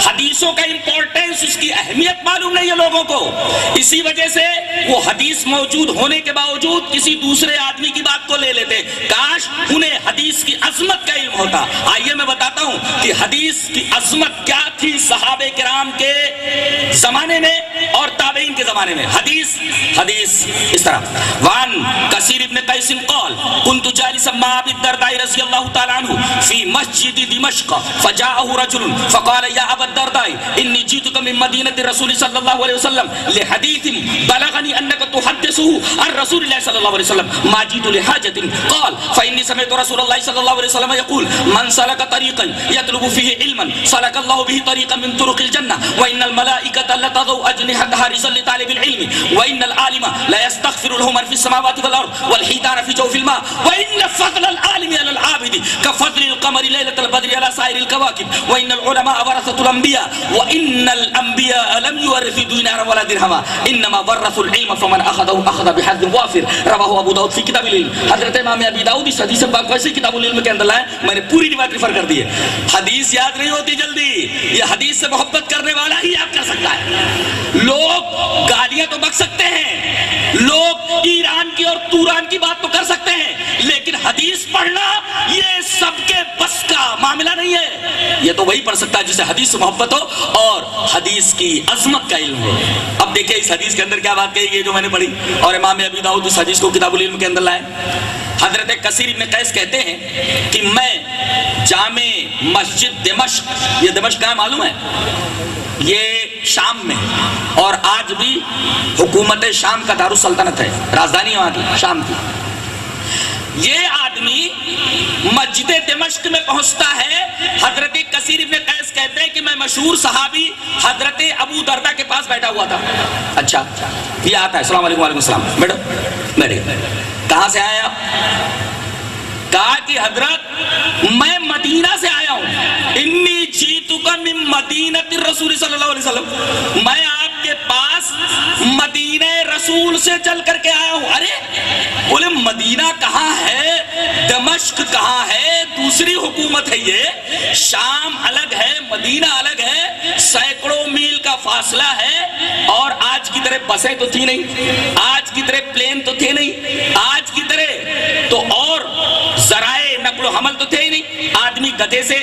حدیثوں کا امپورٹنس، اس کی اہمیت معلوم نہیں ہے لوگوں کو، اسی وجہ سے وہ حدیث موجود ہونے کے باوجود کسی دوسرے آدمی کی بات کو لے لیتے۔ کاش انہیں حدیث کی عظمت کا علم ہوتا۔ آئیے میں بتاتا ہوں کہ حدیث کی عظمت کیا تھی صحابہ کرام کے زمانے میں اور تابعین کے زمانے میں۔ حدیث اس طرح، وان کثیر ابن قیس قال كنت جالسا مع ابي الدرداء رضي الله تعالى عنه في مسجد دمشق فجاءه رجل فقال يا ابا الدرداء اني جئتك من مدينه الرسول صلى الله عليه وسلم لحديث بلغني انك تحدثه عن رسول الله صلى الله عليه وسلم ما جئت لحاجه قال فاني سمعت رسول الله صلى الله عليه وسلم يقول من سلك طريقا يطلب فيه علما سلك الله به طريقا من طرق الجنه وان الملائكه لتضع اجنحتها رزقا لطالب العلم وان العالم لا يستغفر له من في السماوات والارض والحيتان في جوف الماء وان فضل العالم على العابد كفضل القمر ليله البدر على سائر الكواكب وان العلماء ورثه الانبياء وان الانبياء لم يورثوا دينارا ولا درهما انما ورثوا العلم فمن اخذه اخذ بحظ وافر رواه ابو داؤد في كتاب العلم۔ حضرت امام ابی داؤد اس حدیث پاک ویسے کتاب العلم کے اندر لائے، میں نے پوری روایت ریفر کر دی ہے۔ حدیث یاد نہیں ہوتی جلدی، یہ حدیث سے محبت کرنے والا ہی یاد کر سکتا ہے۔ لوگ گالیاں تو بک سکتے ہیں، لوگ ایران کی اور توران کی بات تو کر سکتے ہیں، لیکن حدیث پڑھنا یہ سب کے بس کا معاملہ نہیں ہے۔ یہ تو وہی پڑھ سکتا ہے جسے حدیث سے محبت ہو اور حدیث کی عظمت کا علم ہو۔ اب دیکھیں اس حدیث کے اندر کیا بات کہی گئی جو میں نے پڑھی، اور امام ابی داؤد اس حدیث کو کتاب العلم کے اندر لائے۔ حضرت کثیر ابن قیس کہتے ہیں کہ میں جامع مسجد دمشق، یہ دمشق کہاں معلوم ہے؟ یہ شام میں، اور آج بھی حکومت شام کا دارالسلطنت ہے، راجدھانی وہاں کی شام کی۔ یہ آدمی مسجد دمشق میں پہنچتا ہے، حضرت کثیر ابن قیس کہتے ہیں کہ میں مشہور صحابی حضرت ابو دردہ کے پاس بیٹھا ہوا تھا۔ اچھا، یہ آتا ہے، السلام علیکم، وعلیکم السلام، بیٹھو بیٹھے۔ کہاں سے آئے آپ؟ کہا کہ حضرت میں مدینہ سے آیا ہوں، انی جیتک من مدینۃ الرسول صلی اللہ علیہ وسلم، میں آپ کے پاس مدینہ رسول سے چل کر کے آیا ہوں. ارے بولے مدینہ کہاں ہے, دمشق کہاں ہے, دوسری حکومت ہے یہ, شام الگ ہے, مدینہ الگ ہے, سینکڑوں میل کا فاصلہ ہے, اور آج کی طرح بسیں تو تھی نہیں, آج کی طرح پلین تو تھے نہیں, آج کی طرح تو اور ذرائع نقل و حمل تو تھے ہی نہیں. آدمی گدھے سے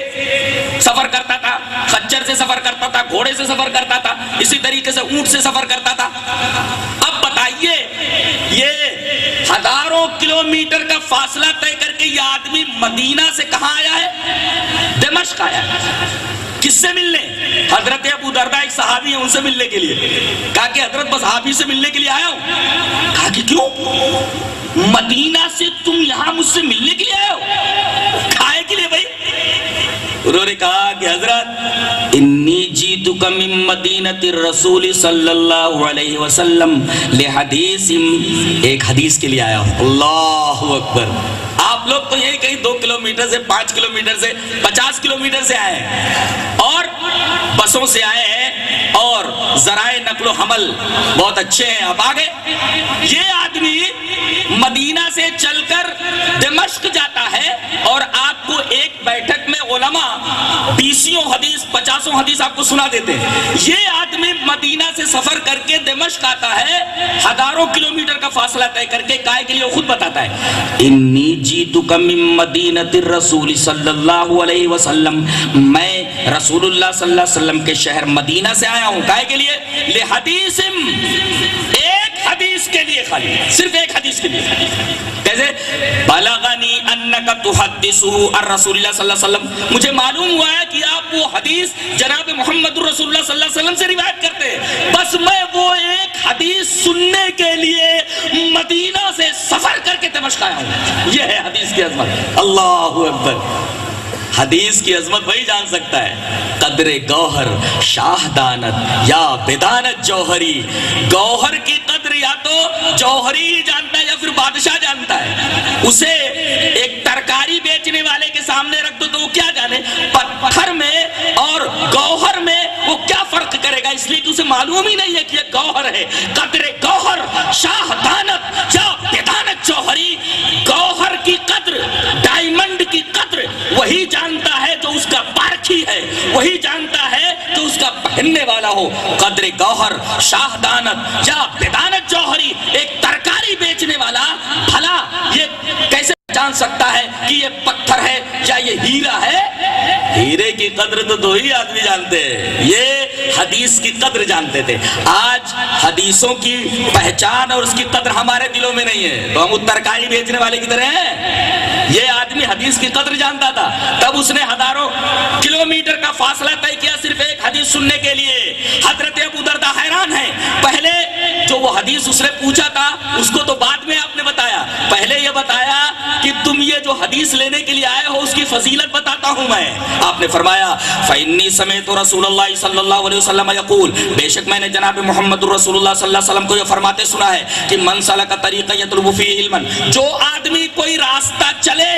سفر کرتا تھا, خچر سے سفر کرتا تھا, گھوڑے سے سفر کرتا تھا, اسی طریقے سے اونٹ سے سفر کرتا تھا. اب بتائیے یہ ہزاروں کلومیٹر کا فاصلہ طے کر کے یہ آدمی مدینہ سے کہاں آیا ہے؟ دمشق آیا ہے. کس سے ملنے؟ حضرت ابو درداء ایک صحابی ہیں, ان سے ملنے کے لیے. کہا کہ حضرت بس آپ ہی سے ملنے کے لیے آیا ہوں. کہا کہ کیوں؟ مدینہ سے تم یہاں مجھ سے ملنے کے لیے آئے ہو؟ کھائے کے لیے بھائی. انہوں نے کہا کہ حضرت انی جیتک من مدینۃ الرسول صلی اللہ علیہ وسلم لحدیث, ایک حدیث کے لیے آیا ہوں. اللہ اکبر. آپ لوگ تو یہی کہیں 2 کلومیٹر سے 5 کلومیٹر سے 50 کلومیٹر سے آئے ہیں, اور بسوں سے آئے ہیں, اور ذرائع نقل و حمل بہت اچھے ہیں, آپ آگئے. یہ آدمی مدینہ سے چل کر دمشق جاتا ہے, اور آپ کو ایک بیٹھک میں علماء 20 حدیث 50 حدیث آپ کو سنا دیتے ہیں. یہ آدمی مدینہ سے سفر کر کے دمشق آتا ہے, ہزاروں کلومیٹر کا فاصلہ طے کر کے. کائے کے لیے وہ خود بتاتا ہے, انی جیتک من مدینۃ الرسول صلی اللہ علیہ وسلم, میں رسول اللہ صلی اللہ علیہ وسلم کے شہر مدینہ سے آیا ہوں. کائے کے لیے؟ لحدیث, ایک حدیث کے لیے, خالی صرف ایک حدیث کے لیے. کیسے؟ بلغنی انک تحدث عن رسول اللہ صلی اللہ علیہ وسلم, مجھے معلوم ہوا ہے کہ آپ وہ حدیث جناب محمد رسول اللہ صلی اللہ علیہ وسلم سے روایت کرتے ہیں. بس میں وہ ایک حدیث سننے کے لیے مدینہ سے سفر کر کے دمشق آیا ہوں. یہ ہے حدیث کی عظمت. اللہ اکبر. حدیث کی عظمت وہی جان سکتا ہے. قدر گوہر شاہ دانت یا بدانت جوہری. گوہر کی قدر یا تو جوہری جانتا ہے یا پھر بادشاہ جانتا ہے. اسے ایک ترکاری بیچنے والے کے سامنے رکھ دو تو وہ کیا جانے پتھر میں اور گوہر میں وہ کیا فرق کرے گا, اس لیے کہ اسے معلوم ہی نہیں ہے کہ یہ گوہر ہے. قدر گوہر شاہ دانت یا بدانت جوہری. گوہر کی قدر, ڈائمنڈ کی قدر وہی جانتا ہے جو اس کا پارکھی ہے, وہی جانتا ہے جو اس کا پہننے والا ہو. قدر گوہر شاہ دانت یا بدانت جوہری. ایک ترکاری بیچنے والا بھلا یہ کیسے جان سکتا ہے کہ یہ پتھر ہے یا یہ ہیرا ہے؟ ہیرے کی قدر تو 2 ہی آدمی جانتے ہیں, یہ حدیث کی قدر جانتے تھے. آج حدیثوں کی پہچان اور اس کی قدر ہمارے دلوں میں نہیں ہے, تو ہم ترکاری بیچنے والے کی طرح ہیں. یہ آدمی حدیث کی قدر جانتا تھا, تب اس نے ہزاروں کلومیٹر کا فاصلہ طے کیا صرف ایک حدیث سننے کے لیے. حضرت ابو درداء حیران ہیں. پہلے جو وہ حدیث اس نے پوچھا تھا اس کو تو بعد میں آپ نے بتایا, پہلے یہ بتایا کہ تم یہ جو حدیث لینے کے لیے آئے ہو اس کی فضیلت بتاتا ہوں میں. آپ نے فرمایا فإنی سمعت رسول اللہ صلی اللہ علیہ وسلم یقول, بے شک میں نے جناب محمد رسول اللہ صلی اللہ علیہ وسلم کو یہ فرماتے سنا ہے کہ من سلک طریقا یطلب فیہ علما, جو آدمی کوئی راستہ چلے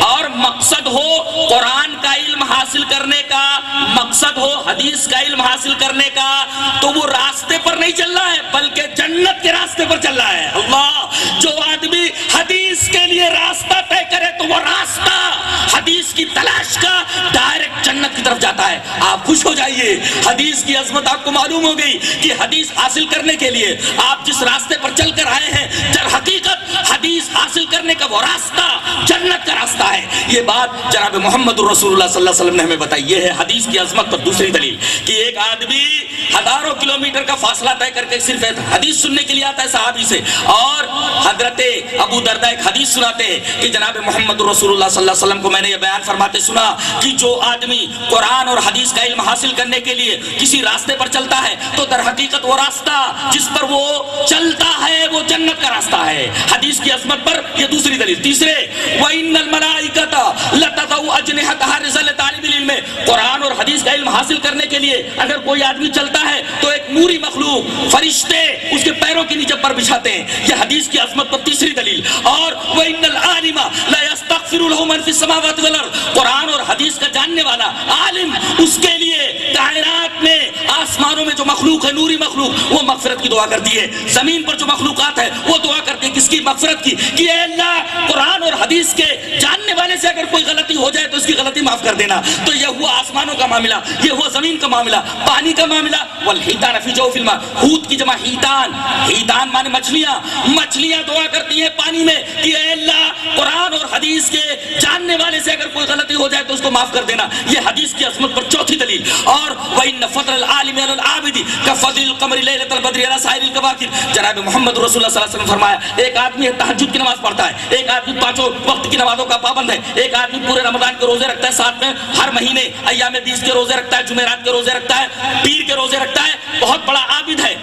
اور مقصد ہو قرآن کا علم حاصل کرنے کا, مقصد ہو حدیث کا علم حاصل کرنے کا, تو وہ راستے پر نہیں چل رہا ہے بلکہ جنت کے راستے پر چل رہا ہے. اللہ, جو آدمی حدیث کے لیے راستہ طے کرے تو وہ راستہ حدیث کی تلاش کا ڈائریکٹ جنت کی طرف جاتا ہے. آپ خوش ہو جائیے, حدیث کی عظمت آپ کو معلوم ہو گئی کہ حدیث حاصل کرنے کے لیے آپ جس راستے پر چل کر آئے ہیں, در حقیقت حدیث حاصل کرنے کا وہ راستہ جنت کا راستہ ہے. یہ بات جناب محمد رسول اللہ صلی اللہ علیہ وسلم نے ہمیں بتائی. یہ ہے حدیث کی عظمت پر دوسری دلیل کہ ایک آدمی ہزاروں کلومیٹر کا فاصلہ طے کر کے صرف حدیث سننے کے لیے آتا ہے صحابی سے. اور حضرت ابو درداء ایک حدیث سناتے ہیں کہ جناب محمد رسول اللہ صلی اللہ علیہ وسلم کو میں نے یہ بیان فرماتے سنا کہ جو آدمی قرآن اور حدیث کا علم حاصل کرنے کے لیے کسی راستے پر چلتا ہے تو در حقیقت وہ راستہ جس پر وہ چلتا ہے وہ جنت کا راستہ ہے. حدیث کی عظمت پر یہ دوسری دلیل. تیسرے, وَإِنَّ الْمَلَائِكَةَ لَتَضَعُ أَجْنِحَتَهَا لِرِجَالِ طَالِبِ الْعِلْمِ, قرآن اور حدیث کا علم حاصل کرنے کے لیے اگر کوئی آدمی چلتا ہے تو ایک نوری مخلوق فرشتے اس کے پیروں کے نیچے پر بچھاتے ہیں. یہ حدیث کی عظمت پر تیسری دلیل. اور وَإِنَّ الْعَالِمَ لَا يَسْتَغْفِرُ لَهُ مَنْ فِي السَّمَاوَاتِ وَالْأَرْضِ, قرآن اور حدیث کا جاننے والا عالم اس کے لیے کائنات میں آسمانوں میں جو مخلوق ہے نوری مخلوق وہ مغفرت کی دعا کرتی ہے, زمین پر جو مخلوقات ہے وہ دعا کرتی ہے کس کی؟ مغفرت کی, کہ اے اللہ قرآن اور حدیث کے جاننے والے سے اگر کوئی غلطی ہو جائے تو اس کی غلطی معاف کر دینا. تو یہ ہوا آسمانوں کا معاملہ, یہ ہوا زمین کا معاملہ, پانی کا معاملہ. والحیتان فی جوف الماء, حوت کی جمع حیتان, حیتان مانے مچھلیاں, مچھلیاں دعا کرتی ہیں پانی میں کہ اے اللہ قرآن اور حدیث کے جاننے والے سے اگر کوئی غلطی ہو جائے تو اس کو معاف کر دینا. یہ حدیث کی عظمت پر چوتھی دلیل. اور وَإِنَّ فَضْلَ الْعَالِمِ عَلَى الْعَابِدِ كَفَضْلِ الْقَمَرِ لَيْلَةَ الْبَدْرِ عَلَى سَائِرِ الْكَوَاكِبِ. جناب محمد رسول اللہ صلی اللہ علیہ وسلم فرمایا ایک آدمی تہجد کی نماز پڑھتا ہے, ایک آدمی پانچوں وقت کی نمازوں کا پابند ہے, ایک آدمی پورے رمضان کے روزے رکھتا ہے, ساتھ میں ہر مہینے ایام 20 کے روزے رکھتا ہے, جمعرات کے روزے رکھتا ہے, پیر کے روزے رکھتا ہے, بہت بڑا عابد ہے,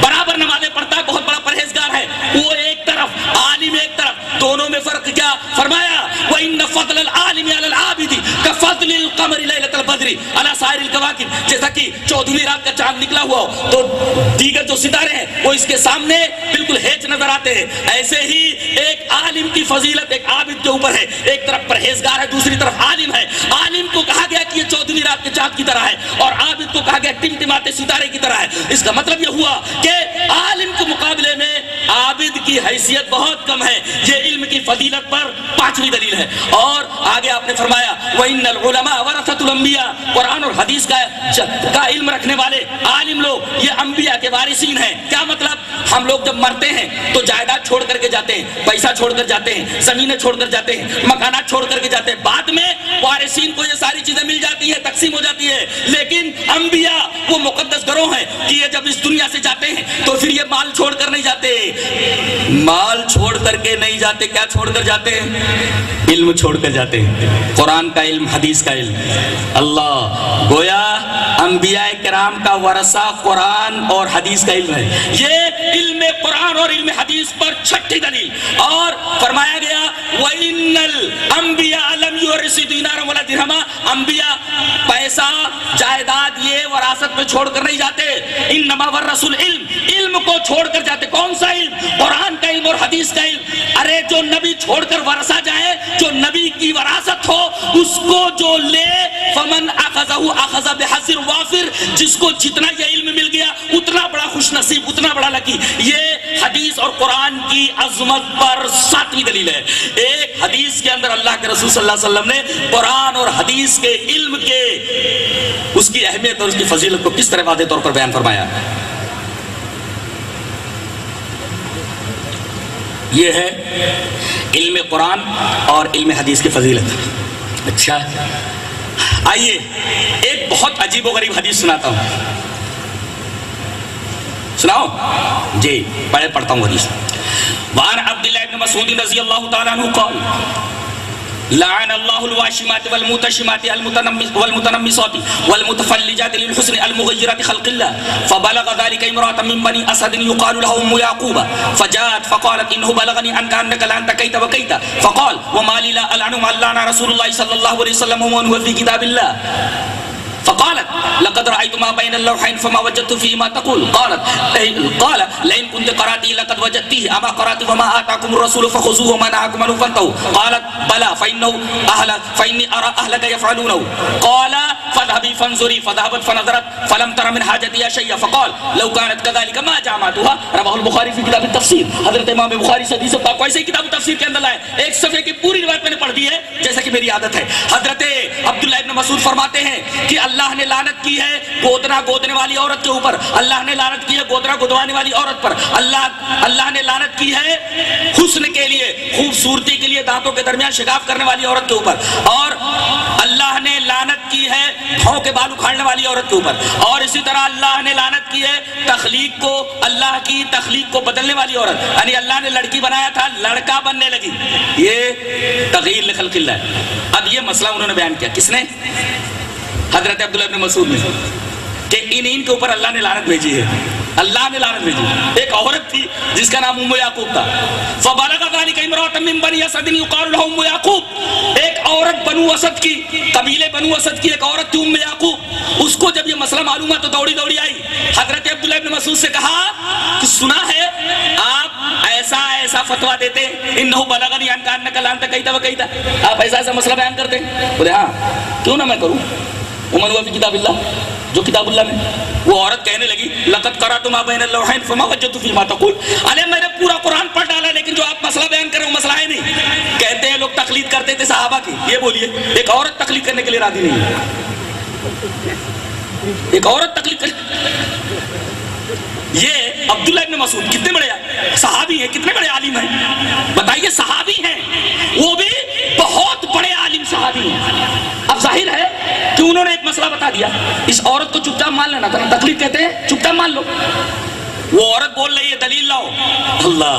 برابر نمازیں پڑھتا ہے, بہت بڑا پرہیزگار ہے. وہ ایک طرف, عالم ایک طرف, دونوں میں فرق کیا فرمایا؟ وَإِنَّ فَضْلَ الْعَالِمِ عَلَى الْعَابِدِ كَفَضْلِ الْقَمَرِ لَيْلَةَ الْبَدْرِ عَلَى سَائِرِ الْكَوَاكِبِ. جیسا کہ 14ویں رات کا چاند نکلا ہوا ہو تو دیگر جو ستارے ہیں وہ اس کے سامنے بالکل ہیچ نظر آتے ہیں, ایسے ہی ایک عالم کی فضیلت ایک عابد کے اوپر ہے. ایک طرف پرہیزگار ہے, دوسری طرف عالم ہے. عالم کو کہا گیا کہ یہ 14ویں رات کے چاند کی طرح ہے, اور عابد کو کہا گیا ٹمٹماتے ستارے کی طرح ہے. اس کا مطلب یہ ہوا کہ عالم کے مقابلے میں عابد کی حیثیت بہت کم ہے. یہ علم کی فضیلت پر پانچویں دلیل ہے. اور آگے آپ نے فرمایا وَإِنَّ الْعُلَمَاءَ وَرَثَةُ الْأَنْبِيَاءِ, قرآن اور حدیث کا علم رکھنے والے عالم لوگ یہ انبیاء کے وارثین ہیں. کیا مطلب؟ ہم لوگ جب مرتے ہیں تو جائیداد چھوڑ کر کے جاتے ہیں, پیسہ چھوڑ کر جاتے ہیں, زمینیں چھوڑ کر جاتے ہیں, مکانات چھوڑ کر کے جاتے ہیں. بعد میں وارثین کو یہ ساری چیزیں مل جاتی ہیں, تقسیم ہو جاتی ہے. لیکن انبیاء وہ مقدس گروہ ہیں کہ یہ جب اس دنیا سے جاتے ہیں تو پھر یہ مال چھوڑ کر نہیں جاتے, مال چھوڑ کر کے نہیں جاتے. کیا چھوڑ کر جاتے ہیں؟ علم چھوڑ کر جاتے ہیں, قرآن کا علم, حدیث کا علم. اللہ گویا انبیاء کرام کا ورثہ قرآن اور حدیث کا علم ہے. یہ علم قرآن اور علم حدیث پر چھٹی دلیل. اور فرمایا گیا وَإِنَّ الْأَنْبِيَاءَ لَمْ يُوَرِثُوا دِينَارًا وَلَا دِرْهَمًا, انبیاء پیسہ جائیداد یہ وراثت میں چھوڑ کر نہیں جاتے. انما ورثوا العلم, علم کو چھوڑ کر جاتے. کون سا علم؟ قرآن کا علم اور حدیث کا علم. ارے جو نبی چھوڑ کر ورثہ جائے, جو نبی کی وراثت ہو اس کو جو لے, فمن اخذہ اخذ بحظ وافر, جس کو جتنا یہ علم مل گیا اتنا بڑا خوش نصیب, اتنا بڑا لکی. یہ حدیث اور قرآن کی عظمت پر ساتویں دلیل ہے. ایک حدیث کے اندر اللہ کے رسول صلی اللہ علیہ وسلم نے قرآن اور حدیث کے علم کے اس کی اہمیت اور اس کی فضیلت کو کس طرح واضح طور پر بیان فرمایا. یہ ہے علم قرآن اور علم حدیث کی فضیلت. اچھا آئیے ایک بہت عجیب و غریب حدیث سناتا ہوں. سناؤ جی, پڑھتا ہوں حدیث. وعن عبداللہ ابن مسعود رضی اللہ تعالیٰ عنہ قال لعن اللہ الواشمات والمتشمات والمتنمصات والمتفلجات للحسن المغيرات خلق الله فبلغ ذلك امرأة من بني أسد يقال لها أم يعقوب فجاءت فقالت إنه بلغني أنك لعنت كيت وكيت فقال وما لي لا ألعن ما لعن رسول الله صلى الله عليه وسلم ومن هو في كتاب الله فقالت لقد رأيت ما بين اللوحين فما وجدت فيه ما تقول. قال لئن كنت قرأتي لقد وجدتيه أما قرأت وما آتاكم الرسول فخذوه وما نهاكم عنه فانتهوا. قالت بلى فإني أرى أهلك يفعلونه. قال فاذهبي فانظري. فذهبت فنظرت فلم تر من حاجتها شيئا. فقال لو كانت كذلك ما جامعتها. رواه البخاری في كتاب التفسير. حضرت امام بخاری سے حدیث پاک کو ایسے ہی کتاب تفسیر کے اندر لائے. ایک صفحے کی پوری روایت میں نے پڑھ دی ہے جیسا کہ میری عادت ہے. حضرت عبداللہ ابن مسعود فرماتے ہیں کہ اللہ نے لعنت کی ہے گودنا گودنے والی عورت کے اوپر, اللہ نے لعنت کی ہے گودنا گودوانے والی عورت پر, اللہ نے لعنت کی ہے حسن کے لیے, خوبصورتی کے لیے دانتوں کے درمیان شگاف کرنے والی عورت کے اوپر, اور اللہ نے لعنت کی ہے بھاؤں کے بال اکھاڑنے والی عورت کے اوپر, اور اسی طرح اللہ نے لعنت کی ہے تخلیق کو, اللہ کی تخلیق کو بدلنے والی عورت, یعنی اللہ نے لڑکی بنایا تھا لڑکا بننے لگی. یہ تغییر لخلق اللہ ہے. اب یہ مسئلہ انہوں نے بیان کیا, کس نے؟ حضرت عبداللہ ابن مسعود نے, کہ ان کے اوپر اللہ نے لعنت بھیجی ہے. اللہ نے لعنت بھیجی. ایک عورت تھی جس کا نام ام یعقوب تھا. فبلغ ذلك امرأة من بني اسد يقال لها ام یعقوب. ایک عورت بنو اسد کی, قبیلے بنو اسد کی ایک عورت تھی ام یعقوب. اس کو جب یہ مسئلہ معلوم ہوا تو دوڑی دوڑی آئی, حضرت عبداللہ ابن مسعود سے کہا کہ سنا ہے آپ ایسا ایسا فتویٰ دیتے, انہو بلغنی انک لعنت کیت وکیت, آپ ایسا ایسا مسئلہ بیان کرتے. بولے ہاں کیوں نہ میں کروں, ومن ہو فی کتاب اللہ, جو کتاب اللہ میں. وہ عورت کہنے لگی لقد قرأت ما بین اللوحین فما وجدت فیما تقول. ارے میں نے پورا قرآن پڑھ ڈالا لیکن جو آپ مسئلہ بیان کر رہے ہو مسئلہ ہے نہیں. کہتے ہیں لوگ تقلید کرتے تھے صحابہ کی. یہ بولیے ایک عورت تقلید کرنے کے لیے راضی نہیں ہے. ایک عورت تقلید کر. یہ عبداللہ ابن مسعود کتنے بڑے صحابی ہیں, کتنے بڑے عالم ہیں بتائیے. صحابی ہیں وہ بھی بہت بڑے عالم صحابی ہیں. اب ظاہر ہے کہ انہوں نے ایک مسئلہ بتا دیا, اس عورت کو چپ چاپ مان لینا تھا. تقلید کہتے ہیں چپ چاپ مان لو. وہ عورت بول رہی ہے دلیل لاؤ. اللہ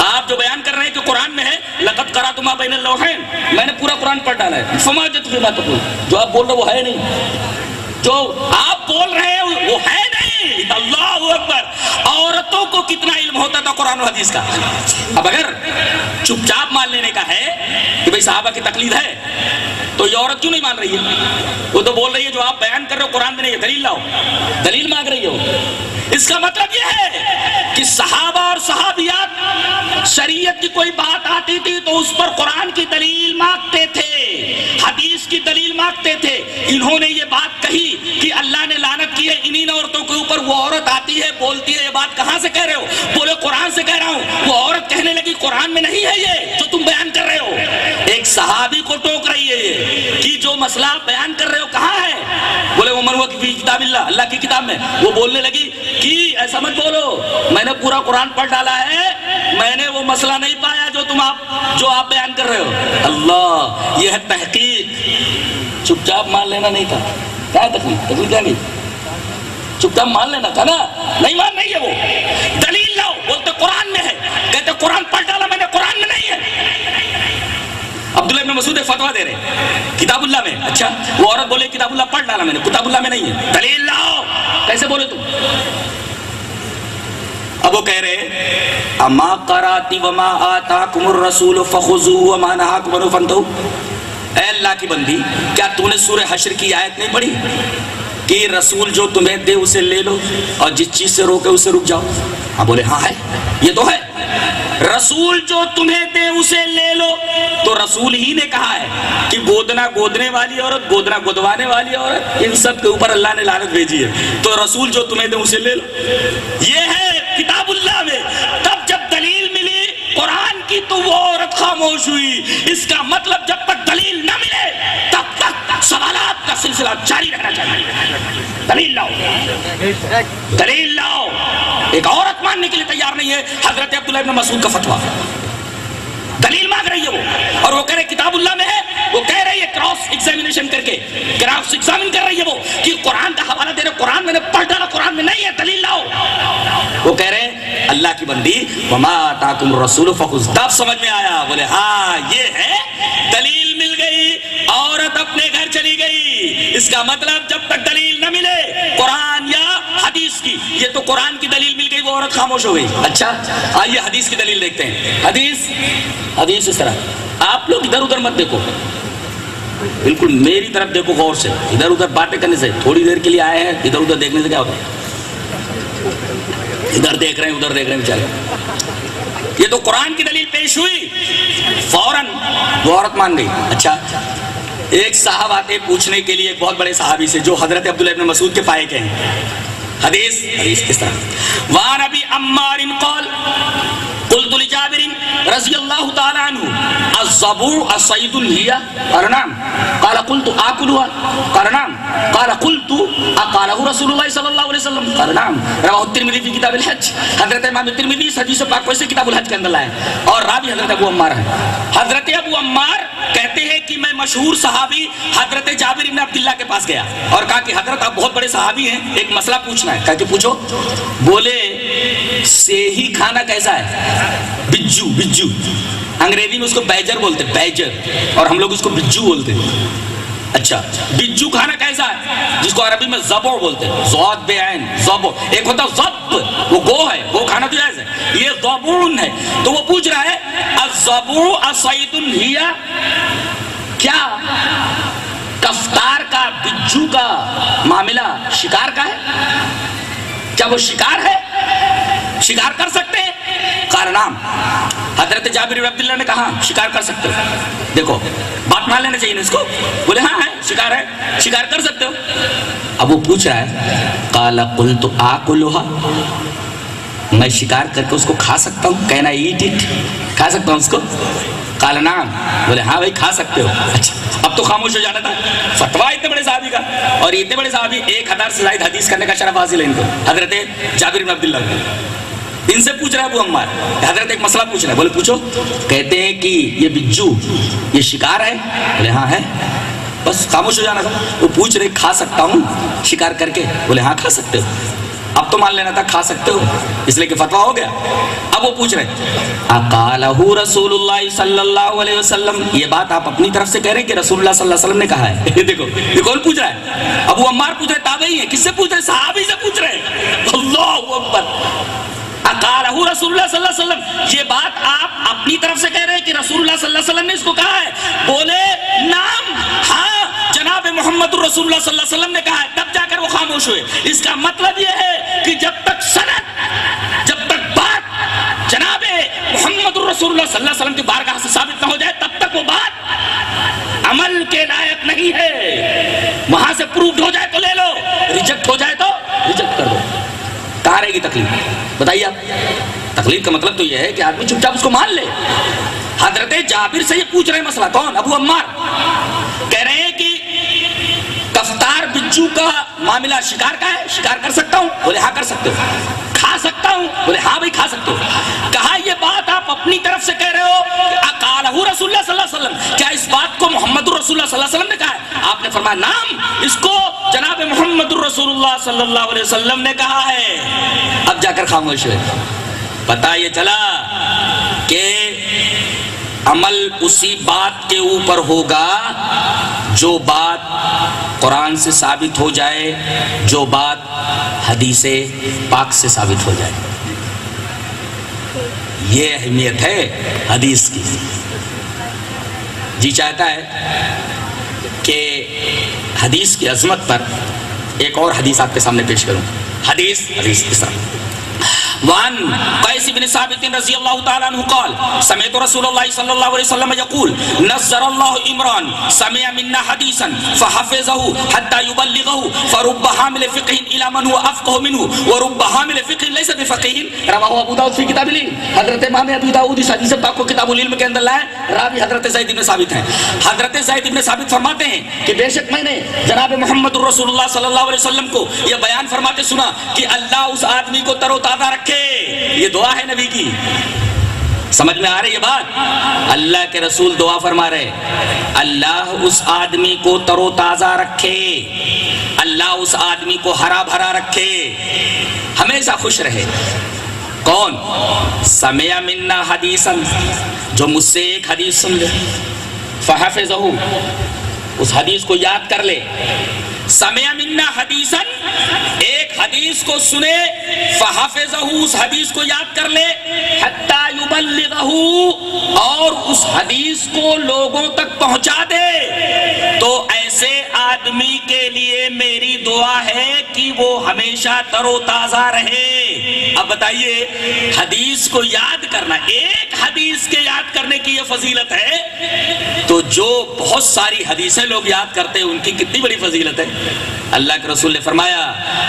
آپ جو بیان کر رہے ہیں کہ قرآن میں ہے لقد قرأت ما بین اللوحین, میں نے پورا قرآن پڑھ ڈالا ہے. فما وجدت فیما تقول, جو آپ بول رہے وہ ہے نہیں. جو آپ بول رہے ہیں وہ ہے نہیں. اللہ اکبر. عورتوں کو کتنا علم ہوتا تھا قرآن و حدیث کا. اب اگر چپ چاپ مان لینے کا ہے کہ بھئی صحابہ کی تقلید ہے تو یہ عورت کیوں نہیں مان رہی ہے؟ وہ تو بول رہی ہے جو آپ بیان کر رہے ہو قرآن میں نہیں ہے, دلیل لاؤ. دلیل مانگ رہی ہو. اس کا مطلب یہ ہے کہ صحابہ اور صحابیات شریعت کی کوئی بات آتی تھی تو اس پر قرآن کی دلیل مانگتے تھے, حدیث کی دلیل مانگتے تھے. انہوں نے یہ بات کہی کہ اللہ نے لعنت کی ہے انہی عورتوں کے اوپر. وہ عورت آتی ہے بولتی ہے یہ بات کہاں سے کہہ رہے ہو؟ بولے قرآن سے کہہ رہا ہوں. وہ عورت کہنے لگی قرآن میں نہیں ہے یہ جو تم بیان کر رہے ہو. ایک صحابی کو ٹوک رہی ہے یہ کہ جو مسئلہ آپ بیان کر رہے ہو کہاں ہے؟ بولے وہ من ہوا فی کتاب اللہ, اللہ کی کتاب میں. وہ بولنے لگی کہ ایسا مت بولو, میں نے پورا قرآن پڑھ ڈالا ہے, میں نے وہ مسئلہ نہیں پایا جو آپ بیان کر رہے ہو. اللہ یہ ہے تحقیق. چپ چاپ مان لینا نہیں تھا. کیا تکلیف کیا نہیں, چپ چاپ مان لینا تھا نا. نہیں مان نہیں ہے. وہ دلیل لاؤ. بولتے قرآن میں ہے, کہتے قرآن پڑھ ڈالا میں نے, قرآن میں نہیں ہے. عبداللہ ابن مسعود فتویٰ دے رہے کتاب اللہ میں. اچھا وہ عورت بولے کتاب اللہ پڑھ ڈالا میں نے, کتاب اللہ میں نہیں ہے. دلیل لاؤ. کیسے بولے تم؟ اب وہ کہہ رہے اما قراتی وما آتاکم الرسول فخذوه وما نهاکم عنہ فانتہوا. اے اللہ کی بندی, کیا تو نے سورہ حشر کی آیت نہیں پڑھی کہ رسول جو تمہیں دے اسے لے لو اور جس چیز سے روکے اسے رک جاؤ؟ ہاں بولے ہاں ہے, یہ تو ہے. رسول جو تمہیں دے اسے لے لو, تو رسول ہی نے کہا ہے کہ گودنا گودنے والی عورت, گودنا گودوانے والی عورت, ان سب کے اوپر اللہ نے لعنت بھیجی ہے. تو رسول جو تمہیں دے اسے لے لو. یہ ہے کتاب اللہ میں. تب جب دلیل ملی قرآن کی تو وہ عورت خاموش ہوئی. اس کا مطلب جب تک دلیل نہ ملے تب تک سوالات کا سلسلہ جاری رہنا چاہیے. دلیل لاؤ, دلیل لاؤ. ایک عورت ماننے کے لیے تیار نہیں ہے. حضرت عبداللہ ابن مسعود کا فتویٰ, دلیل مانگ رہی ہے وہ, اور وہ کہہ رہے کتاب اللہ میں ہے. وہ کہہ رہی ہے کراس ایگزامینیشن کر کے, کراس ایگزامین کر رہی ہے وہ کہ قرآن کا حوالہ دے رہے, قرآن میں نے پڑھ ڈالا, قرآن میں نہیں ہے, دلیل لاؤ. وہ کہہ رہے اللہ کی بندی وما آتاکم الرسول فخذوہ. تب سمجھ میں آیا, بولے ہاں یہ ہے, دلیل مل گئی, عورت اپنے گھر چلی گئی. اس کا مطلب جب تک دلیل نہ ملے قرآن یا حدیث کی, یہ تو قرآن کی دلیل مل گئی, وہ عورت خاموش ہو گئی. اچھا آئیے حدیث کی دلیل دیکھتے ہیں. حدیث اس طرح, آپ لوگ ادھر ادھر مت دیکھو, بالکل میری طرف دیکھو غور سے. ادھر ادھر باتیں کرنے سے, تھوڑی دیر کے لیے آئے ہیں, ادھر ادھر دیکھنے سے کیا ہوتا ہے؟ ادھر دیکھ رہے ہیں ادھر دیکھ رہے ہیں بیچارے. یہ تو قرآن کی دلیل پیش ہوئی, فوراً وہ عورت مان گئی. اچھا ایک صاحب آتے پوچھنے کے لیے ایک بہت بڑے صحابی سے جو حضرت عبداللہ ابن مسعود کے پائے کے ہیں. حدیث کس طرح وعن ابی عمار قال قلت لجابر رضی اللہ تعالی عنہ الضبع الصید هي قال نعم قال قلت آکلها قال نعم قال قلت اقاله رسول اللہ صلی اللہ علیہ وسلم قال نعم رواه الترمذی فی کتاب الحج. حضرت امام ترمذی اس حدیث پاک کو کتاب الحج کے اندر لائے اور راوی حضرت ابو عمار ہیں. حضرت ابو عمار کہتے ہیں کہ میں مشہور صحابی حضرت جابر بن عبداللہ کے پاس گیا اور کہا کہ حضرت آپ بہت بڑے صحابی ہیں, ایک مسئلہ پوچھنا ہے. کہا کہ پوچھو. بولے سیہی کھانا کیسا ہے؟ بجو, بجو انگریزی میں اس کو بیجر بولتے, بیجر, اور ہم لوگ اس کو بجو بولتے. اچھا بجو کھانا کیسا ہے جس کو عربی میں زبع بولتے ہیں, ضاد بے عین زبع. ایک ہوتا ضب, وہ گو ہے, گو کھانا تو جائز ہے, یہ ضبعون ہے. تو وہ پوچھ رہا ہے الضبع الصید هي, کیا کفتار کا بجو کا معاملہ شکار کا ہے؟ کیا وہ شکار ہے, شکار کر سکتے ہیں؟ قال نعم. حضرت جابر بن عبداللہ نے کہا شکار کر سکتے ہو. دیکھو بات مان لینا چاہیے نا اس کو. بولے ہاں ہے شکار ہے, شکار کر سکتے ہو. اب وہ پوچھ رہا ہے قال قلت آکلها, میں شکار کر کے اس کو کھا سکتا ہوں, کہنا ایٹ اٹ, کھا سکتا ہوں اس کو. قال نعم, بولے ہاں بھائی کھا سکتے ہو. اچھا اب تو خاموش ہو جانا تھا, فتویٰ اتنے بڑے صحابی کا, اور اتنے بڑے صحابی 1000 سے زائد حدیث کرنے کا شرف حاصل ہے ان کو, حضرت جابر بن عبداللہ کو. ان سے پوچھ رہا ہے ابو عمار, حضرت ایک مسئلہ پوچھ رہا ہے. بولے پوچھو. کہتے ہیں کہ یہ بجو یہ شکار ہے. بولے ہاں ہے. بس خاموش ہو جانا تھا. وہ پوچھ رہے کھا سکتا ہوں شکار کر کے. بولے ہاں کھا سکتے ہو. اب تو مان لینا تھا کھا سکتے ہو, اس لیے کہ فتویٰ ہو گیا. اب وہ پوچھ رہے اقالہ رسول اللہ صلی اللہ علیہ وسلم, یہ بات آپ اپنی طرف سے کہہ رہے ہیں کہ رسول اللہ صلی اللہ علیہ وسلم نے کہا ہے. دیکھو یہ کون پوچھ رہا ہے؟ ابو عمار پوچھ رہے, تابعی ہیں. کس سے پوچھ رہے؟ صحابی سے پوچھ رہے. اللہ اکبر. اقالہ رسول اللہ صلی اللہ علیہ وسلم, یہ بات آپ اپنی طرف سے کہہ رہے ہیں کہ رسول اللہ صلی اللہ علیہ وسلم نے اس کو کہا ہے؟ بولے نعم, ہاں جناب محمد رسول اللہ صلی اللہ علیہ وسلم نے کہا ہے. تب جا کر وہ خاموش ہوئے. اس کا مطلب یہ ہے کہ جب تک سند, جب تک بات جناب محمد رسول اللہ صلی اللہ علیہ وسلم کی بارگاہ سے ثابت نہ ہو جائے تب تک وہ بات عمل کے لائق نہیں ہے. وہاں سے پروفڈ ہو جائے تو لے لو, ریجیکٹ ہو جائے تو ریجیکٹ کر دو. کہاں رہے گی تکلیف؟ بتائیے آپ. تکلیف کا مطلب تو یہ ہے کہ آدمی چپ چاپ اس کو مان لے. حضرت جابر سے یہ پوچھ رہے مسئلہ, کون؟ ابو عمار. کہہ رہے ہیں کہ کفتار بچو کا معاملہ شکار کا ہے, شکار کر سکتا ہوں. بولے ہاں کر سکتے ہو. کھا سکتا ہوں. بولے ہاں بھائی کھا سکتے ہو. کہا یہ بات آپ اپنی طرف سے کہہ رہے ہو اقالہ رسول اللہ صلی اللہ علیہ وسلم, کیا اس بات کو محمد رسول اللہ صلی اللہ علیہ وسلم نے کہا ہے؟ آپ نے فرمایا نعم, اس کو جناب محمد رسول اللہ صلی اللہ علیہ وسلم نے کہا ہے. اب جا کر خاموش ہوئے. پتہ یہ چلا کہ عمل اسی بات کے اوپر ہوگا جو بات قرآن سے ثابت ہو جائے, جو بات حدیث پاک سے ثابت ہو جائے. یہ اہمیت ہے حدیث کی. جی چاہتا ہے کہ حدیث کی عظمت پر ایک اور حدیث آپ کے سامنے پیش کروں. حدیث اس طرح وعن قیس بن ثابت رضی اللہ تعالیٰ عنہ قال سمعت رسول اللہ صلی اللہ علیہ وسلم یقول نظر اللہ عمران سمع منا حدیثا فحفظه حتى يبلغه فرب حامل فقہ الى من هو افقہ منه ورب حامل فقہ ليس بفقہ رواہ ابو داؤد فی کتاب العلم. حضرت امام ابو داؤد اس حدیث پاک کو کتاب العلم کے اندر لائے. راوی حضرت زید بن ثابت ہیں. حضرت زید بن ثابت فرماتے ہیں کہ بے شک میں نے جناب محمد رسول اللہ صلی اللہ علیہ وسلم کو یہ بیان فرماتے سنا کہ اللہ اس آدمی کو تر و تازہ رکھے. یہ دعا ہے نبی کی. سمجھ میں آ رہی ہے بات؟ اللہ کے رسول دعا فرما رہے اللہ اس آدمی کو تر و تازہ رکھے, اللہ اس آدمی کو ہرا بھرا رکھے, ہمیشہ خوش رہے. کون؟ سمع منا حدیثا, جو مجھ سے ایک حدیث سن لے, فحفظہ, اس حدیث کو یاد کر لے. سمع منا حدیثا, ایک حدیث کو سنے, فحفظہ, اس حدیث کو یاد کر لے, حتی یبلغہ, اور اس حدیث کو لوگوں تک پہنچا دے. تو ایسے آدمی کے لیے میری دعا ہے کہ وہ ہمیشہ تر و تازہ رہے. اب بتائیے حدیث کو یاد کرنا, ایک حدیث کے یاد کرنے کی یہ فضیلت ہے, تو جو بہت ساری حدیثیں لوگ یاد کرتے ہیں ان کی کتنی بڑی فضیلت ہے. اللہ کے رسول نے فرمایا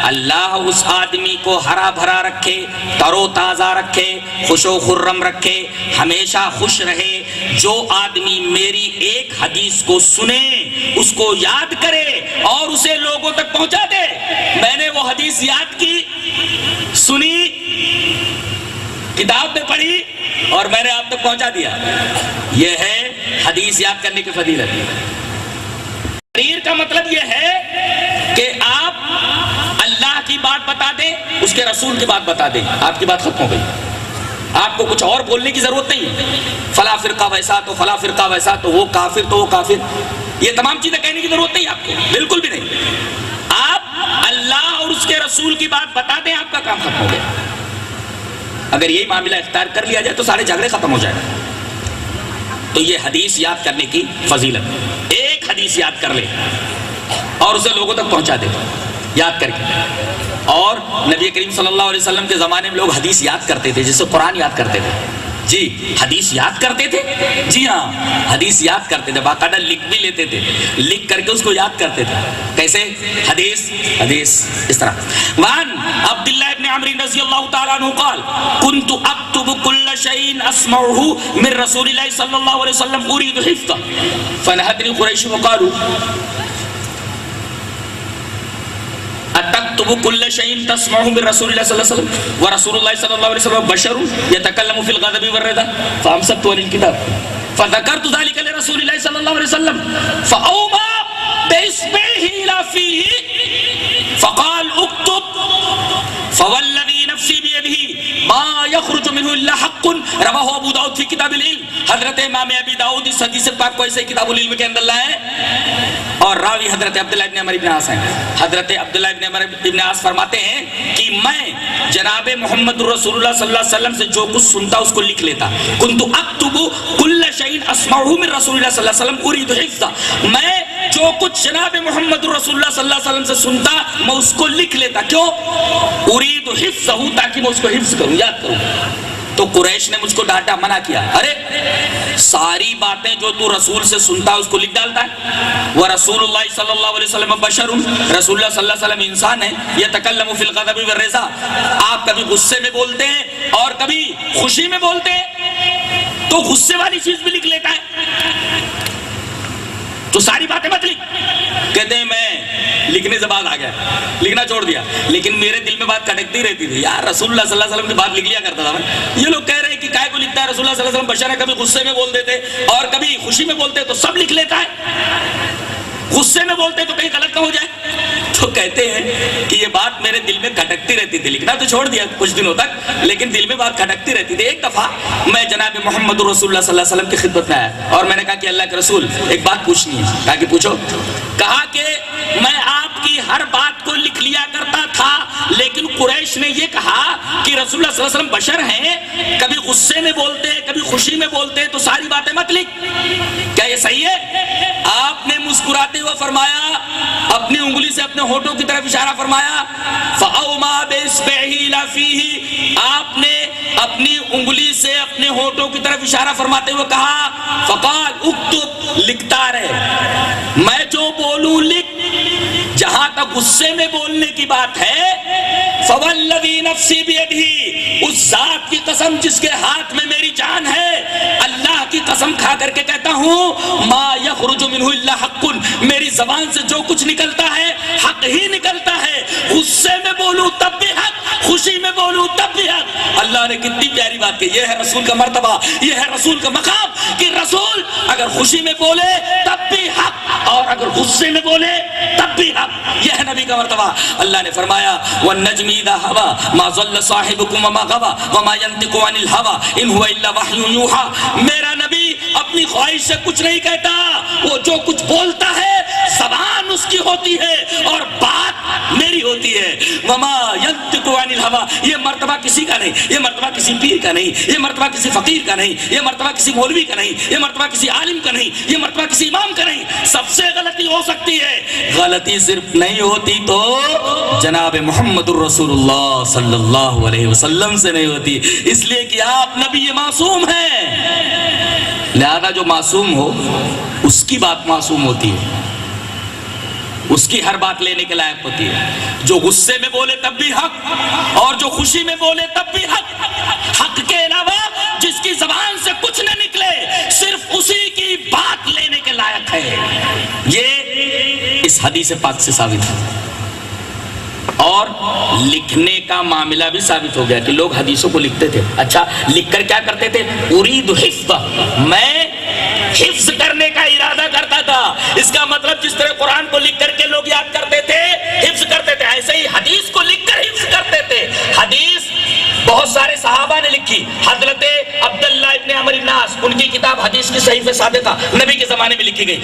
اللہ اس آدمی کو ہرا بھرا رکھے, تر و تازہ رکھے, خوش و خرم رکھے, ہمیشہ خوش رہے. جو آدمی میری ایک حدیث کو سنے, اس کو یاد کرے اور اسے لوگوں تک پہنچا دے. میں نے وہ حدیث یاد کی, سنی, کتاب میں پڑھی اور میں نے آپ تک پہنچا دیا. یہ ہے حدیث یاد کرنے کی فضیلت. تقریر کا مطلب یہ ہے کہ آپ اللہ کی بات بتا دیں, اس کے رسول کی بات بتا دیں, آپ کی بات ختم ہو گئی. آپ کو کچھ اور بولنے کی ضرورت نہیں. فلاں فرقہ ویسا تو فلاں فرقہ ویسا تو وہ کافر تو وہ کافر, یہ تمام چیزیں کہنے کی ضرورت نہیں آپ کو, بالکل بھی نہیں. آپ اللہ اور اس کے رسول کی بات بتا دیں, آپ کا کام ختم ہو گیا. اگر یہی معاملہ اختیار کر لیا جائے تو سارے جھگڑے ختم ہو جائیں. تو یہ حدیث یاد کرنے کی فضیلت, ایک حدیث یاد کر لے اور اسے لوگوں تک پہنچا دے, یاد کر کے. اور نبی کریم صلی اللہ علیہ وسلم کے زمانے میں لوگ حدیث یاد کرتے تھے جیسے قرآن یاد کرتے تھے. جی حدیث یاد کرتے تھے, جی ہاں حدیث یاد کرتے تھے, باقاعدہ لکھ بھی لیتے تھے, لکھ کر کے اس کو یاد کرتے تھے. کیسے؟ حدیث اس طرح. وعن عبداللہ ابن عمرو رضی اللہ تعالیٰ عنہ قال كنت اكتب كل شيء اسمعه من رسول الله صلی اللہ علیہ وسلم اريد حفظه فنهتني قریش وقالوا اتكتب كل شيء تسمعه من رسول الله صلى الله عليه وسلم ورسول الله صلى الله عليه وسلم بشر يتكلم في الغضب والرضا فامسكت عن الكتاب فذكرت ذلك لرسول الله صلى الله عليه وسلم فأومى بإصبعه إلى فيه فقال اكتب فوالذي نفسي بيده ما يخرج منه الا حق رواه ابو داؤد في کتاب العلم. حضرت امام ابی داؤد اس حدیث پاک کو ایسے کتاب العلم کے اندر لائے اور راوی حضرت عبداللہ ابن عمر ابن عاص ہیں. حضرت عبداللہ ابن عمر ابن عاص فرماتے ہیں کہ میں جناب محمد رسول اللہ صلی اللہ علیہ وسلم سے جو کچھ سنتا اس کو لکھ لیتا. کنت اکتب کل شیء اسمعه من رسول اللہ صلی اللہ علیہ وسلم اريد حفظه, میں جو کچھ جناب محمد رسول اللہ صلی اللہ علیہ وسلم سے سنتا میں اس کو لکھ لیتا. کیوں؟ اريد حفظه, تاکہ میں اس کو حفظ کروں, یاد کروں. تو قریش نے مجھ کو ڈانٹا, منع کیا, ارے ساری باتیں جو تو رسول سے سنتا اس کو لکھ ڈالتا ہے. ورسول اللہ صلی اللہ علیہ وسلم بشر, رسول اللہ صلی اللہ علیہ وسلم انسان ہے. یتکلم فی الغضب والرضا, آپ کبھی غصے میں بولتے ہیں اور کبھی خوشی میں بولتے ہیں, تو غصے والی چیز بھی لکھ لیتا ہے. تو ساری باتیں مت لکھ. کہتے ہیں میں لکھنے سے بعد آ گیا, لکھنا چھوڑ دیا, لیکن میرے دل میں بات کھٹکتی رہتی تھی, یار رسول اللہ صلی اللہ علیہ وسلم کی بات لکھ لیا کرتا تھا میں. یہ لوگ کہہ رہے ہیں کہ کائے کو لکھتا ہے, رسول اللہ صلی اللہ علیہ وسلم بشر ہے, کبھی غصے میں بول دیتے اور کبھی خوشی میں بولتے, تو سب لکھ لیتا ہے. غصے میں بولتے تو کہیں غلط نہ ہو جائے. تو کہتے ہیں کہ یہ بات میرے دل میں کھٹکتی رہتی تھی, لکھنا تو چھوڑ دیا کچھ دنوں تک, لیکن دل میں بات کھٹکتی رہتی تھی. ایک دفعہ میں جناب محمد رسول اللہ صلی اللہ علیہ وسلم کی خدمت میں آیا اور میں نے کہا کہ اللہ کے رسول ایک بات پوچھنی ہے. کہا کہ پوچھو. کہا کہ میں آپ کی ہر بات کو لکھ لیا کرتا تھا, لیکن قریش نے یہ کہا کہ رسول اللہ صلی اللہ علیہ وسلم بشر ہیں, کبھی غصے میں بولتے کبھی خوشی میں بولتے, تو ساری باتیں مت لکھ. کیا یہ صحیح ہے؟ آپ نے مسکراتے ہوئے فرمایا, اپنی انگلی سے اپنے ہونٹوں کی طرف اشارہ فرمایا. فَأَوْمَا بِإِصْبِعِهِ إِلَى فِيهِ, آپ نے اپنی انگلی سے اپنے ہونٹوں کی طرف اشارہ فرماتے ہوئے کہا. فَقَالْ اُكْتُبْ, لکھتا رہے, میں جو بولوں لکھ. جہاں تک غصے میں بولنے کی بات ہے, فَوَالَّذِي نَفْسِي بِيَدِهِ, اس ذات کی قسم جس کے ہاتھ میں میری جان ہے, اللہ کی قسم کھا کر کے کہتا ہوں, ما یخرج منہ الا حق, میری زبان سے جو کچھ نکلتا ہے حق ہی نکلتا ہے. غصے میں بولوں تب بھی حق, خوشی میں بولوں تب بھی حق. اللہ نے کتنی پیاری بات کی. یہ ہے رسول کا مرتبہ, یہ ہے رسول کا مقام, کہ رسول اگر خوشی میں بولے تب بھی حق اور اگر غصے میں بولے تب بھی حق. یہ ہے نبی کا مرتبہ. اللہ نے فرمایا وَالنَّجْمِ إِذَا هَوَىٰ مَا ضَلَّ صَاحِبُكُمْ وَمَا غَوَىٰ وَمَا يَنطِقُ عَنِ الْهَوَىٰ إِنْ هُوَ إِلَّا وَحْيٌ يُوحَىٰ. میرا نبی اپنی خواہش سے کچھ نہیں کہتا, وہ جو کچھ بولتا ہے زبان اس کی ہوتی ہے اور بات میری ہوتی ہے. وَمَا يَنطِقُ عَنِ الْهَوَىٰ, یہ مرتبہ کسی کا نہیں, یہ مرتبہ کسی پیر کا نہیں, یہ مرتبہ کسی فقیر کا نہیں, یہ مرتبہ کسی مولوی کا نہیں, یہ مرتبہ کسی عالم کا نہیں, یہ مرتبہ کسی امام کا نہیں. سب سے غلطی ہو سکتی ہے, غلطی صرف نہیں ہوتی تو جناب محمد الرسول اللہ صلی اللہ علیہ وسلم سے نہیں ہوتی, اس لیے کہ آپ نبی معصوم ہیں. لہذا جو معصوم ہو اس کی بات معصوم ہوتی ہے, اس کی ہر بات لینے کے لائق ہوتی ہے. جو غصے میں بولے تب بھی حق اور جو خوشی میں بولے تب بھی حق. حق کے علاوہ جس کی زبان سے کچھ نہ نکلے صرف اسی کی بات لینے کے لائق ہے. یہ اس حدیث پاک سے ثابت ہے. اور لکھنے کا معاملہ بھی ثابت ہو گیا کہ لوگ حدیثوں کو لکھتے تھے. اچھا لکھ کر کیا کرتے تھے؟ اريد حفظ, میں حفظ کرنے کا ارادہ کرتا تھا. اس کا مطلب جس طرح قرآن کو لکھ کر کے لوگ یاد کرتے تھے, حفظ کرتے تھے, ایسے ہی حدیث کو لکھ کر حفظ کرتے تھے. حدیث بہت سارے صحابہ نے لکھی. حضرت عبداللہ ابن عمر بن عاص, ان کی کتاب حدیث کی صحیفہ صادقہ نبی کے زمانے میں لکھی گئی.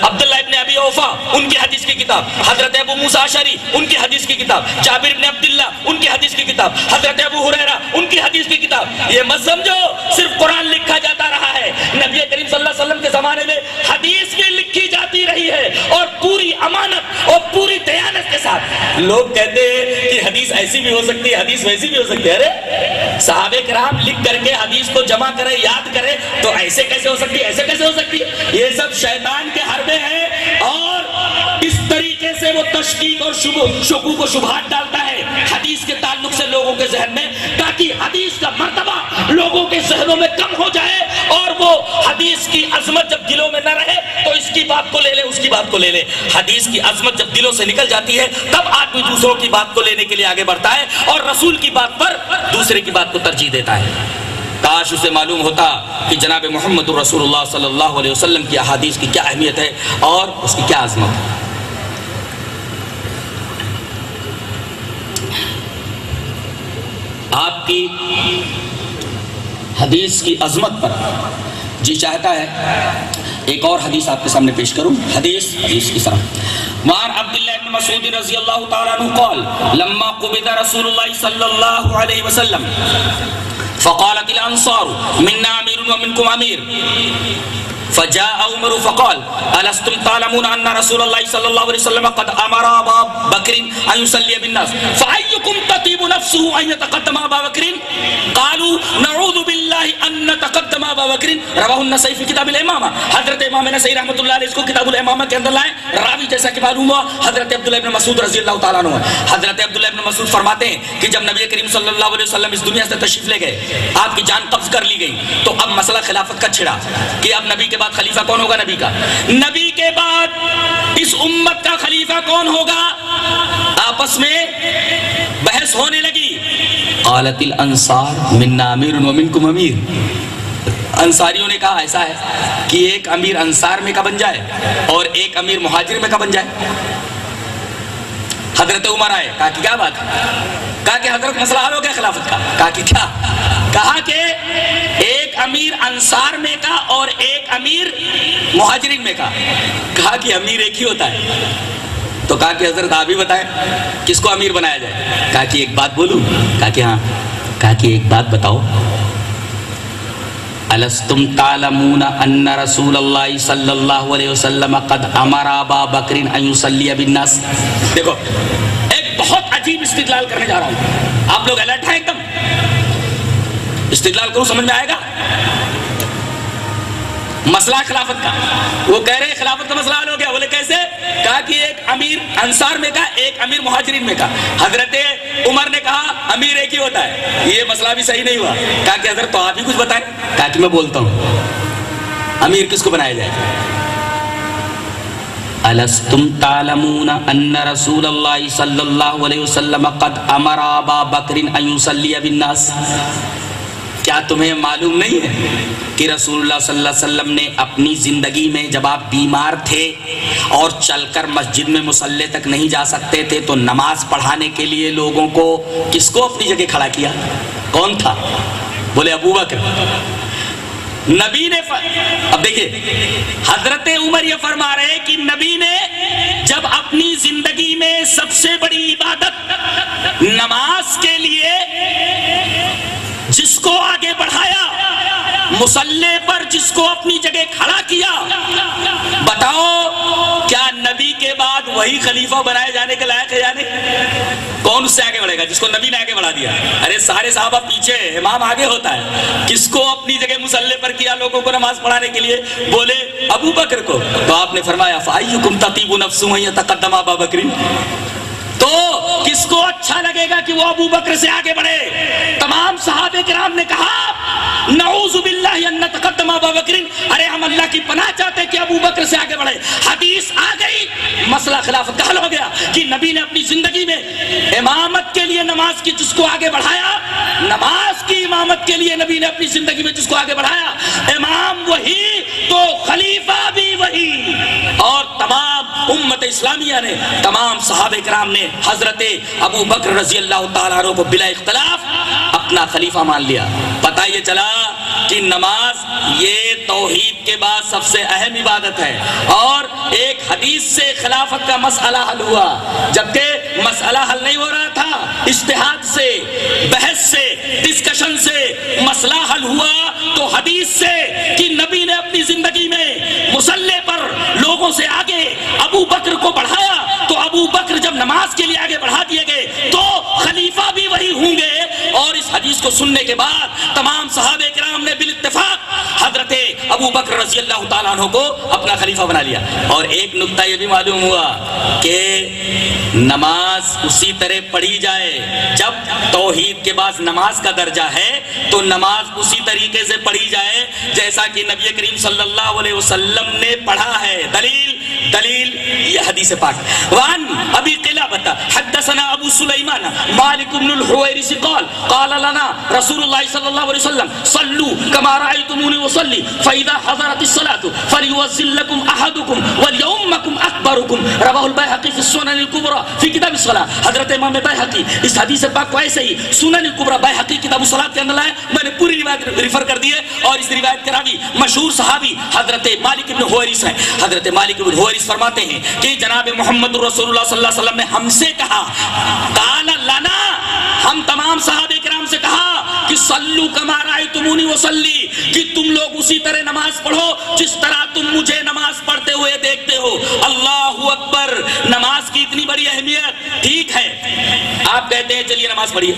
عبداللہ ابن ابی اوفا, ان کی حدیث کی کتاب. حضرت ابو موسیٰ اشعری, ان کی حدیث کی کتاب. جابر ابن عبداللہ, ان کی حدیث کی کتاب. حضرت ابو ہریرہ, ان کی حدیث کی کتاب. یہ مت سمجھو صرف قرآن لکھا جاتا رہا ہے. نبی کریم صلی اللہ علیہ وسلم کے زمانے میں حدیث بھی لکھی جاتی رہی ہے اور پوری امانت اور پوری دیانت کے کے ساتھ. لوگ کہتے ہیں کہ حدیث ایسی بھی ہو سکتی ہے, حدیث ویسی بھی ہو سکتی ہے. ارے صحابہ کرام لکھ کر کے حدیث کو جمع کرے, یاد کرے, تو ایسے کیسے ہو سکتی ہے, ایسے کیسے ہو سکتی ہے؟ یہ سب شیطان کے حربے ہیں, اور اس طریقے سے وہ تشکیک اور شکوک و شبہات ڈالتا ہے حدیث کے تعلق سے لوگوں کے ذہن میں, تاکہ حدیث کا مرتبہ لوگوں کے ذہنوں میں کم ہو جائے, اور وہ حدیث کی عظمت جب دلوں میں نہ رہے تو اس کی بات کو لے لے, اس کی بات کو لے لے. حدیث کی عظمت جب دلوں سے نکل جاتی ہے تب آدمی دوسروں کی بات کو لینے کے لیے آگے بڑھتا ہے, اور رسول کی بات پر دوسرے کی بات کو ترجیح دیتا ہے. کاش اسے معلوم ہوتا کہ جناب محمد رسول اللہ صلی اللہ علیہ وسلم کی احادیث کی کیا اہمیت ہے اور اس کی کیا عظمت ہے. آپ کی حدیث کی عظمت پر جی چاہتا ہے ایک اور حدیث آپ کے سامنے پیش کروں. حدیث کی طرح وعن عبداللہ بن مسعود رضی اللہ تعالیٰ عنہ قال لما قبض رسول اللہ صلی اللہ علیہ وسلم فقالت الانصار منا امیر ومنکم امیر فجاء عمر فقال ألستم تعلمون أن رسول الله صلى الله عليه وسلم قد أمر أبا بكر أن يصلي بالناس فأيكم تطيب نفسه أن يتقدم أبا بكر قالوا نعوذ بالله أن نتقدم أبا بكر رواه النسائی في کتاب الامامہ. حضرت امام نسائی رحمۃ اللہ علیہ اس کو کتاب الامامہ کے اندر لائے. راوی جیسا کہ معلوم ہوا حضرت عبداللہ بن مسعود رضی اللہ تعالیٰ عنہ. حضرت عبداللہ بن مسعود فرماتے ہیں کہ جب نبی کریم صلی اللہ علیہ وسلم اس دنیا سے تشریف لے گئے, آپ کی جان قبض کر لی گئی, تو اب مسئلہ خلافت کا چھڑا کہ اب نبی کے بعد خلیفہ کون ہوگا. نبی کا, نبی کے بعد اس امت کا خلیفہ کون ہوگا, آپس میں بحث ہونے لگی. قالت الانصار منا امیر ومنکم امیر. انصاریوں نے کہا ایسا ہے کہ ایک امیر انصار میں کا بن جائے اور ایک امیر مہاجر میں کا بن جائے. حضرت عمر آئے, کہا کہ کیا بات ہے, کہا کہ حضرت مسئلہ حل ہو گیا خلافت کا. کہا کہ کیا, کہا کہ ایک امیر انصار میں کا اور ایک امیر مہاجرین میں کا. کہا کہ امیر ایک ہی ہوتا ہے. تو کہا کہ حضرت آپ ہی بتائیں کس کو امیر بنایا جائے. کہا کہ ایک بات بولوں. کہا کہ ہاں. کہا کہ ایک بات بتاؤ, الستم تعلمون ان رسول اللہ صلی اللہ علیہ وسلم قد امر ابا بکر ان یصلی بالناس. دیکھو ایک بہت عجیب استدلال کرنے جا رہا ہوں, آپ لوگ الرٹ ہیں ایک دم. استدلال کروں, سمجھ میں آئے گا. مسئلہ خلافت کا, وہ کہہ رہے خلافت کا مسئلہ حل ہو گیا. بولے کیسے, کہا کہ ایک امیر انصار میں کا ایک امیر مہاجرین میں کا. حضرت عمر نے کہا امیر ایک ہی ہوتا ہے, یہ مسئلہ بھی صحیح نہیں ہوا. کہا کہ حضرت تو آپ ہی کچھ بتائیں. کہا کہ میں بولتا ہوں, امیر کس کو بنایا جائے. الستم تعلمون ان رسول اللہ صلی اللہ علیہ وسلم قد امر ابا بکر ان یصلی بالناس. کیا تمہیں معلوم نہیں ہے کہ رسول اللہ صلی اللہ علیہ وسلم نے اپنی زندگی میں جب آپ بیمار تھے اور چل کر مسجد میں مصلی تک نہیں جا سکتے تھے تو نماز پڑھانے کے لیے لوگوں کو کس کو اپنی جگہ کھڑا کیا. کون تھا. بولے ابو بکر. نبی نے اب دیکھیے حضرت عمر یہ فرما رہے کہ نبی نے جب اپنی زندگی میں سب سے بڑی عبادت نماز کے لیے جس کو آگے بڑھایا, مصلی پر جس کو اپنی جگہ کھڑا کیا, بتاؤ کیا نبی کے بعد وہی خلیفہ بنائے جانے کے لائق ہے یا نہیں. کون اس سے آگے بڑھے گا جس کو نبی نے آگے بڑھا دیا. ارے سارے صحابہ پیچھے, امام آگے ہوتا ہے. کس کو اپنی جگہ مصلی پر کیا لوگوں کو نماز پڑھانے کے لیے. بولے ابو بکر کو. تو آپ نے فرمایا فَأَيُّكُمْ تَطِيبُ نَفْسُهُ أَن يَتَقَدَّمَ أَبَا بَكْرٍ. تو کس کو اچھا لگے گا کہ وہ ابو بکر سے آگے بڑھے. تمام صحابہ کرام نے کہا نعوذ باللہ ان نتقدم ابا بکر. ارے ہم اللہ کی پناہ چاہتے کہ ابو بکر سے آگے بڑھے. حدیث آ گئی, مسئلہ خلافت کا حل ہو گیا کہ نبی نے اپنی زندگی میں امامت کے لیے نماز کی جس کو آگے بڑھایا, نماز کی امامت کے لیے نبی نے اپنی زندگی میں جس کو آگے بڑھایا, امام وہی تو خلیفہ بھی وہی. اور تمام امت اسلامیہ نے, تمام صحابہ کرام نے حضرت ابو بکر رضی اللہ تعالیٰ عنہ کو بلا اختلاف اپنا خلیفہ مان لیا. پتہ یہ چلا کہ نماز یہ توحید کے بعد سب سے اہم عبادت ہے, اور ایک حدیث سے خلافت کا مسئلہ حل ہوا. جبکہ مسئلہ حل نہیں ہو رہا تھا, اجتہاد سے, بحث سے, ڈسکشن سے مسئلہ حل ہوا تو حدیث سے کہ نبی نے اپنی زندگی میں مصلی پر لوگوں سے آگے ابو بکر کو بڑھایا. تو ابو بکر جب نماز کے لیے آگے بڑھا دیے گئے تو خلیفہ بھی وہی ہوں گے. اور اس حدیث کو سننے کے بعد تمام صحابہ کرام نے بالاتفاق حضرت ابو بکر رضی اللہ تعالیٰ عنہ کو اپنا خلیفہ بنا لیا. اور ایک نکتہ یہ بھی معلوم ہوا کہ نماز اسی طرح پڑھی جائے, جب توحید کے بعد نماز کا درجہ ہے تو نماز اسی طریقے سے پڑھی جائے جیسا کہ نبی کریم صلی اللہ علیہ وسلم نے پڑھا ہے. دلیل یہ حدیث پاک. وان ابی قلابہ حدثنا ابو سلیمان مالک بن الحویرث قال لنا رسول اللہ صلی اللہ علیہ وسلم صلوا كما رأيتموني اصلي فاذا حضرت الصلاة فليؤذن لكم احدكم وليؤمكم اكبركم. رواه البيهقي في السنن الكبرى في كتاب الصلاة. حضرت امام بيهقی اس حدیث پاک کو ایسے ہی سنن الکبریٰ بيهقی کتاب الصلاة کے اندر لائے. میں نے پوری روایت ریفر کر دی ہے اور اس روایت کے راوی مشہور صحابی حضرت مالک بن حویرث ہیں. حضرت مالک بن حویرث فرماتے ہیں کہ جناب محمد رسول اللہ صلی اللہ علیہ وسلم نے ہم سے کہا, قال لنا, ہم تمام صحابہ کرام سے کہا کہ صلو کما رأیتمونی وصلی, کہ تم لوگ اسی طرح نماز پڑھو جس طرح تم مجھے نماز پڑھتے ہوئے دیکھتے ہو. اللہ اکبر. نماز کی اتنی بڑی اہمیت. ٹھیک ہے آپ کہتے ہیں چلیے نماز پڑھیے,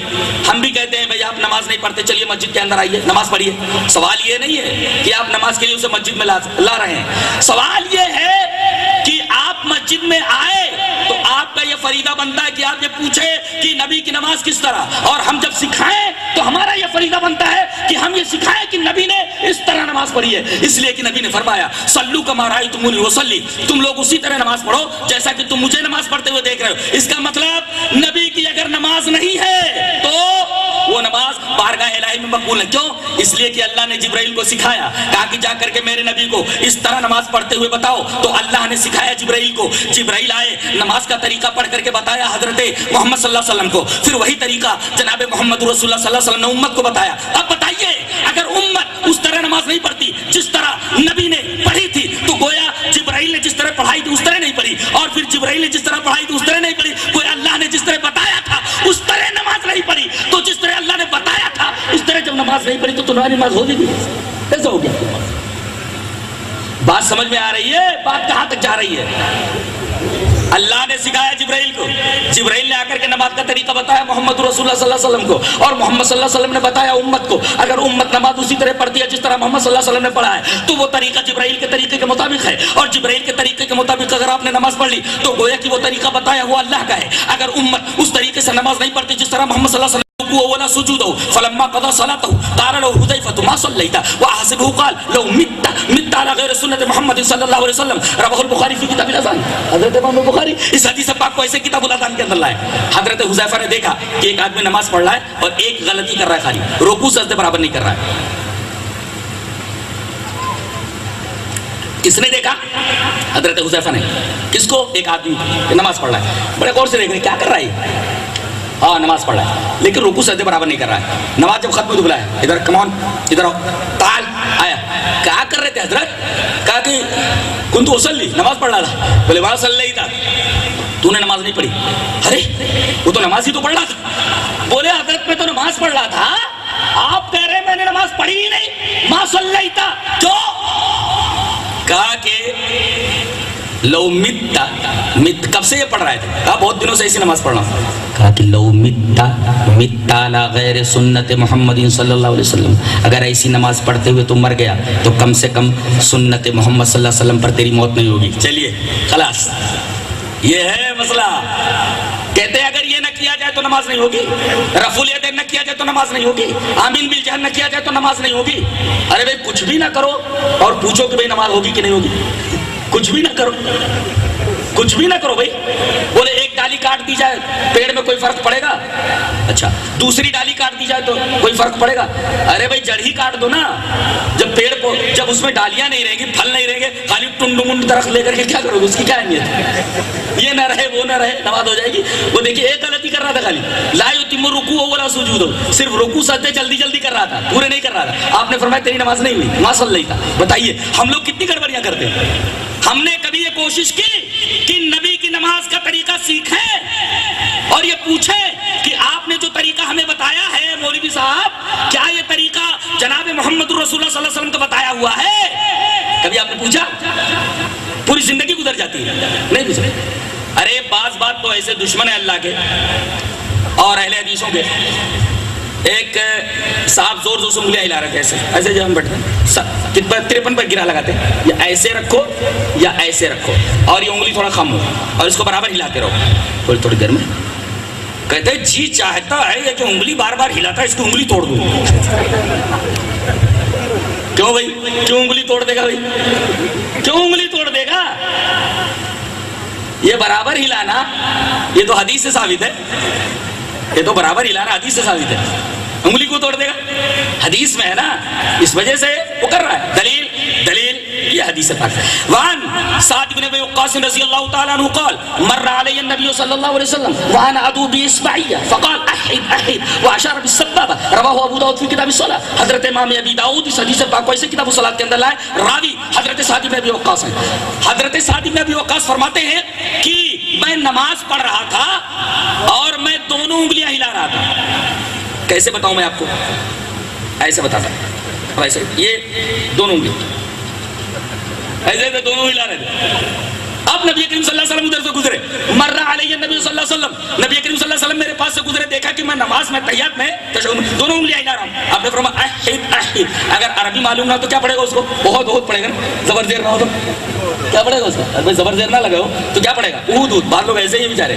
ہم بھی کہتے ہیں بھئی آپ نماز نہیں پڑھتے, چلیے مسجد کے اندر آئیے نماز پڑھیے. سوال یہ نہیں ہے کہ آپ نماز کے لیے اسے مسجد میں لا رہے ہیں. سوال یہ ہے کہ آپ مسجد میں آئے تو آپ کا یہ فریضہ بنتا ہے کہ آپ یہ پوچھیں کہ نبی کی نماز کس طرح, اور ہم جب سکھائیں تو ہمارا یہ فریضہ بنتا ہے کہ ہم یہ سکھائیں کہ نبی نے اس طرح نماز پڑھی ہے. اس لیے کہ نبی نے فرمایا صلو کما رأیتمونی وصلی, تم لوگ اسی طرح نماز پڑھو جیسا کہ تم مجھے نماز پڑھتے ہوئے دیکھ رہے ہو. اس کا مطلب نبی کی اگر نماز نہیں ہے تو وہ نماز بارگاہ الہی میں مقبول ہے. کیوں؟ اس لیے کہ اللہ نے جبرائیل کو سکھایا, کہا کہ جا کر کے میرے نبی کو اس طرح نماز پڑھتے ہوئے بتاؤ. تو اللہ نے سکھایا جبرائیل کو, جبرائیل آئے نماز کا طریقہ پڑھ کر کے بتایا حضرت محمد صلی اللہ علیہ وسلم کو, پھر وہی طریقہ جناب محمد رسول اللہ صلی اللہ علیہ وسلم نے امت کو بتایا. اب بتائیے اگر امت اس طرح نماز نہیں پڑھتی جس طرح نبی نے پڑھی تھی تو گویا جبرائیل نے جس طرح پڑھائی تھی اس طرح نہیں پڑھی, اور پھر جبرائیل نے جس طرح پڑھائی تھی اس طرح نہیں پڑھی, گویا اللہ نے جس طرح بتایا تھا اس طرح نماز نہیں پڑھی. تو جس طرح اللہ نے بتایا تھا اس طرح جب نماز نہیں پڑھی تو تمہاری نماز ہوگی بھی ایسا ہو گیا. بات سمجھ میں آ رہی ہے؟ بات کہاں تک جا رہی ہے؟ اللہ نے سکھایا جبرائیل کو, جبرائیل نے آ کر کے نماز کا طریقہ بتایا محمد رسول اللہ صلی اللہ علیہ وسلم کو, اور محمد صلی اللہ علیہ وسلم نے بتایا امت کو. اگر امت نماز اسی طرح پڑھتی ہے جس طرح محمد صلی اللہ علیہ وسلم نے پڑھا ہے تو وہ طریقہ جبرائیل کے طریقے کے مطابق ہے, اور جبرائیل کے طریقے کے مطابق اگر آپ نے نماز پڑھ لی تو گویا کہ وہ طریقہ بتایا ہوا اللہ کا ہے. اگر امت اس طریقے سے نماز نہیں پڑھتی جس طرح محمد صلی اللہ علیہ وسلم ولا سجوده فلما قضى صلاته قال له حذيفة ما صليت واحسبه قال لو مت على غير سنة محمد صلی اللہ علیہ وسلم. رواه البخاری فی کتاب الاذان. حضرت امام بخاری اس حدیث پاک کو ایسے کتاب الاذان کے اندر لائے. حضرت حذیفہ نے دیکھا کہ ایک آدمی نماز پڑھ رہا ہے اور ایک غلطی کر رہا ہے, خالی رکوع سجدے برابر نہیں کر رہا ہے. کس نے دیکھا؟ حضرت حذیفہ نے. کس کو؟ ایک آدمی نماز پڑھ رہا ہے, بڑے غور سے دیکھ رہے ہیں کیا کر رہا ہے. ہاں نماز پڑھ رہا ہے لیکن رکوع سجدے برابر نہیں کر رہا ہے. نماز جب ختم ہوئی تو بلایا, ادھر کمان, ادھر آؤ, تعال. آیا, کیا کر رہے تھے حضرت؟ کہا کہ کنت اصلی, نماز پڑھ رہا تھا. بولے وہاں صلی اللہ تھا, تو نے نماز نہیں پڑھی. ارے وہ تو نماز ہی تو پڑھ رہا تھا. بولے حضرت میں تو نماز پڑھ رہا تھا, آپ کہہ رہے میں نے نماز پڑھی ہی نہیں, ما صلی اللہ تھا. کیوں؟ کہا کہ لو مت کب سے یہ پڑھ رہے تھے؟ کہا بہت دنوں سے ایسی نماز پڑھ رہا ہوں. کہا کہ لو مت علی غیر سنت محمد صلی اللہ علیہ وسلم, اگر ایسی نماز پڑھتے ہوئے تو مر گیا تو کم سے کم سنت محمد صلی اللہ علیہ وسلم پر تیری موت نہیں ہوگی. چلیے خلاص, یہ ہے مسئلہ. کہتے ہیں اگر یہ نہ کیا جائے تو نماز نہیں ہوگی, رفع الیدین نہ کیا جائے تو نماز نہیں ہوگی, آمین بالجہر نہ کیا جائے تو نماز نہیں ہوگی. ارے بھائی کچھ بھی نہ کرو اور پوچھو کہ بھائی نماز ہوگی کہ نہیں ہوگی. کچھ بھی نہ کرو, کچھ بھی نہ کرو بھائی. بولے ایک ڈالی کاٹ دی جائے پیڑ میں کوئی فرق پڑے گا؟ اچھا دوسری ڈالی کاٹ دی جائے تو کوئی فرق پڑے گا؟ ارے بھائی جڑ ہی کاٹ دو نا. جب پیڑ کو, جب اس میں ڈالیاں نہیں رہیں گی, پھل نہیں رہیں گے, خالی ٹنڈ منڈ درخت لے کر کے کیا کرو گے؟ اس کی کیا اہمیت؟ یہ نہ رہے وہ نہ رہے, نماز ہو جائے گی. وہ دیکھیے ایک غلطی کر رہا تھا, خالی لا یتم رکوع ولا سجود, صرف رکوع سجدے جلدی جلدی کر رہا تھا, پورے نہیں کر رہا تھا. آپ نے فرمایا تیری نماز نہیں ہوئی, ما صلی اللہ تھا. بتائیے ہم لوگ کتنی گڑبڑیاں کرتے ہیں. ہم نے کبھی یہ کوشش کی کہ نبی کی نماز کا طریقہ سیکھیں اور یہ پوچھیں کہ آپ نے جو طریقہ ہمیں بتایا ہے مولوی صاحب, کیا یہ طریقہ جناب محمد رسول اللہ صلی اللہ علیہ وسلم کا بتایا ہوا ہے؟ کبھی آپ نے پوچھا؟ پوری زندگی گزر جاتی ہے, نہیں پوچھا. ارے بعض بات تو ایسے دشمن ہیں اللہ کے اور اہل حدیثوں کے. ایک صاحب زور زور سے انگلیاں ہلا رہے تھے ایسے ایسے جب ہم بیٹھتے ہیں 53 پر گرا لگاتے ہیں, یا ایسے رکھو یا ایسے رکھو, اور یہ انگلی تھوڑا کم ہو اور اس کو برابر ہلاتے رہو. تھوڑی دیر میں کہتے ہیں جی چاہتا ہے یہ جو انگلی بار بار ہلاتا ہے اس کو انگلی توڑ دوں. کیوں بھائی, کیوں انگلی توڑ دے گا بھائی, کیوں انگلی توڑ دے گا؟ یہ برابر ہلانا یہ تو حدیث سے ثابت ہے, یہ تو برابر ہلانا حدیث سے ثابت ہے. انگلی کو توڑ دے گا, حدیث میں ہے نا, اس وجہ سے وہ کر رہا ہے. دلیل دلیل یہ حدیث پاک ہے. وعن سعد بن ابی وقاص رضی اللہ تعالی عنہ قال مر علی النبی صلی اللہ علیہ وسلم وانا ادعو باصبعی فقال احد احد واشار بالسبابہ. رواہ ابو داؤد فی کتاب الصلاۃ. حضرت امام ابی داؤد اس حدیث پاک کو ایسے کتاب الصلاۃ کے اندر لائے. راوی حضرت سعد بن ابی وقاص ہیں. حضرت سعد بن ابی وقاص فرماتے ہیں کہ میں نماز پڑھ رہا تھا اور میں دونوں انگلیاں ہلا رہا تھا. کیسے بتاؤں میں آپ کو؟ ایسے بتاتا ہوں, ایسے یہ دونوں انگلی ایسے ایسے دونوں ہلا رہے تھے. اب نبی کریم صلی اللہ علیہ وسلم ادھر سے گزرے. مر علی النبی صلی اللہ علیہ وسلم, نبی کریم صلی اللہ علیہ وسلم میرے پاس سے گزرے, دیکھا کہ میں نماز میں تحیات میں دونوں انگلیاں ہلا رہا ہوں. آپ نے فرمایا احد احد. اگر عربی معلوم نہ ہو تو کیا پڑھے گا اس کو؟ بہت بہت پڑھے گا نا. زبر زیر نہ ہو تو کیا پڑھے گا اس کو؟ اگر زبر زیر نہ لگا ہو تو کیا پڑھے گا؟ اود اود. بعض لوگ ایسے ہی بیچارے,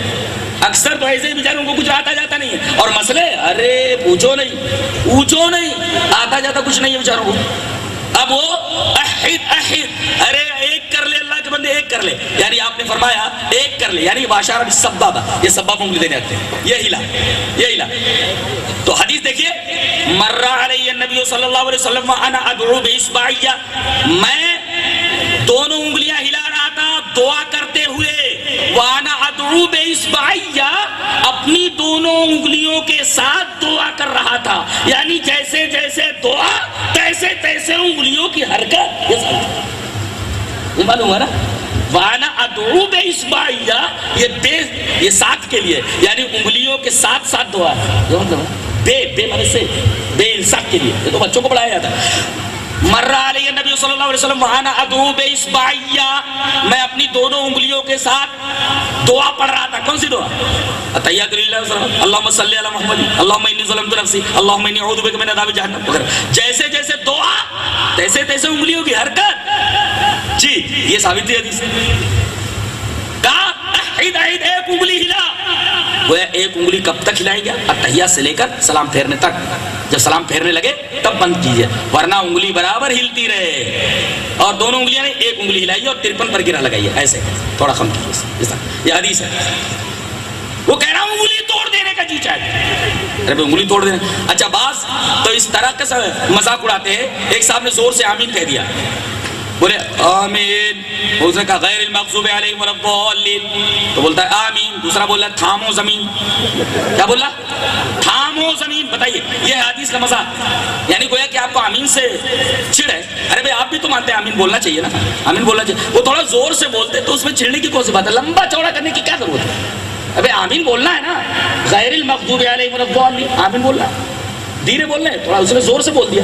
اکثر تو ایسے ہی بیچارے, ان کو کچھ آتا جاتا نہیں ہے. اور مسئلے ارے پوچھو نہیں, آتا جاتا کچھ نہیں ہے بیچاروں کو. اب وہ احد احد, ارے ایک کر لے اللہ کے بندے, ایک کر لے. یعنی آپ نے فرمایا ایک کر لے, یعنی واشارہ بالسبابہ, یہ سباب انگلی دینے آتے ہیں, یہ ہلا. تو حدیث دیکھیے, مر علی النبی صلی اللہ علیہ وسلم وانا ادعو باصبعی, میں دونوں انگلیاں ہلا رہا تھا دعا کرتے ہوئے. وانا ادعو باصبعی, اپنی دونوں انگلیوں کے ساتھ دعا کر رہا تھا. یعنی جیسے جیسے دعا تیسے تیسے انگلیوں کی حرکت. یہ معلوم ہے نا, وانا ادعو باصبعی, یہ ساتھ کے لیے, یعنی انگلیوں کے ساتھ ساتھ دعا ہے. یہ مطلب بے معنی سے بے الصاق کے لیے, یہ تو بچوں کو پڑھایا جاتا ہے. مر علی النبی صلی اللہ علیہ وسلم وانا ادعو باصبعی, میں اپنی دونوں انگلیوں کے ساتھ دعا پڑھ رہا تھا. کون سی دعا؟ التحیات للہ اللہم صلی علی محمد اللہم انی ظلمت نفسی اللہم انی اعوذ بک من عذاب جہنم وغیرہ. جیسے جیسے دعا تیسے تیسے انگلیوں کی حرکت. جی یہ ثابت ہے حدیث. کہا احد احد, ایک انگلی ہلا. وہ ایک انگلی کب تک ہلائیں گے؟ التحیات سے لے کر سلام پھیرنے تک. جب سلام پھیرنے لگے تب بند کیجئے, ورنہ انگلی برابر ہلتی رہے. اور دونوں انگلیاں نہیں, ایک انگلی ہلائیے اور 53 پر گرا لگائیے, ایسے تھوڑا خم کیجئے. یہ حدیث ہے. وہ کہہ رہا ہوں انگلی توڑ دینے کا جی چاہتے. ارے انگلی توڑ دینے. اچھا بعض تو اس طرح کا مذاق اڑاتے ہیں. ایک صاحب نے زور سے آمین کہہ دیا, بولے آمین, اس نے کہا غیر المغضوب علیہم ولا الضالین, تو بولتا ہے آمین. دوسرا بول رہا ہے تھامو زمین. کیا بول رہا؟ تھامو زمین. بتائیے یہ حدیث کا مذاق. یعنی گویا کہ آپ کو آمین سے چڑ ہے. ارے بھائی آپ بھی تو مانتے ہیں آمین بولنا چاہیے نا, آمین بولنا چاہیے. وہ تھوڑا زور سے بولتے تو اس میں چڑنے کی کون سی بات ہے؟ لمبا چوڑا کرنے کی کیا ضرورت ہے؟ ابھی آمین بولنا ہے نا, غیر المغضوب علیہم ولا الضالین, آمین بولنا ہے. دھیرے بولنا ہے, تھوڑا اس نے زور سے بول دیا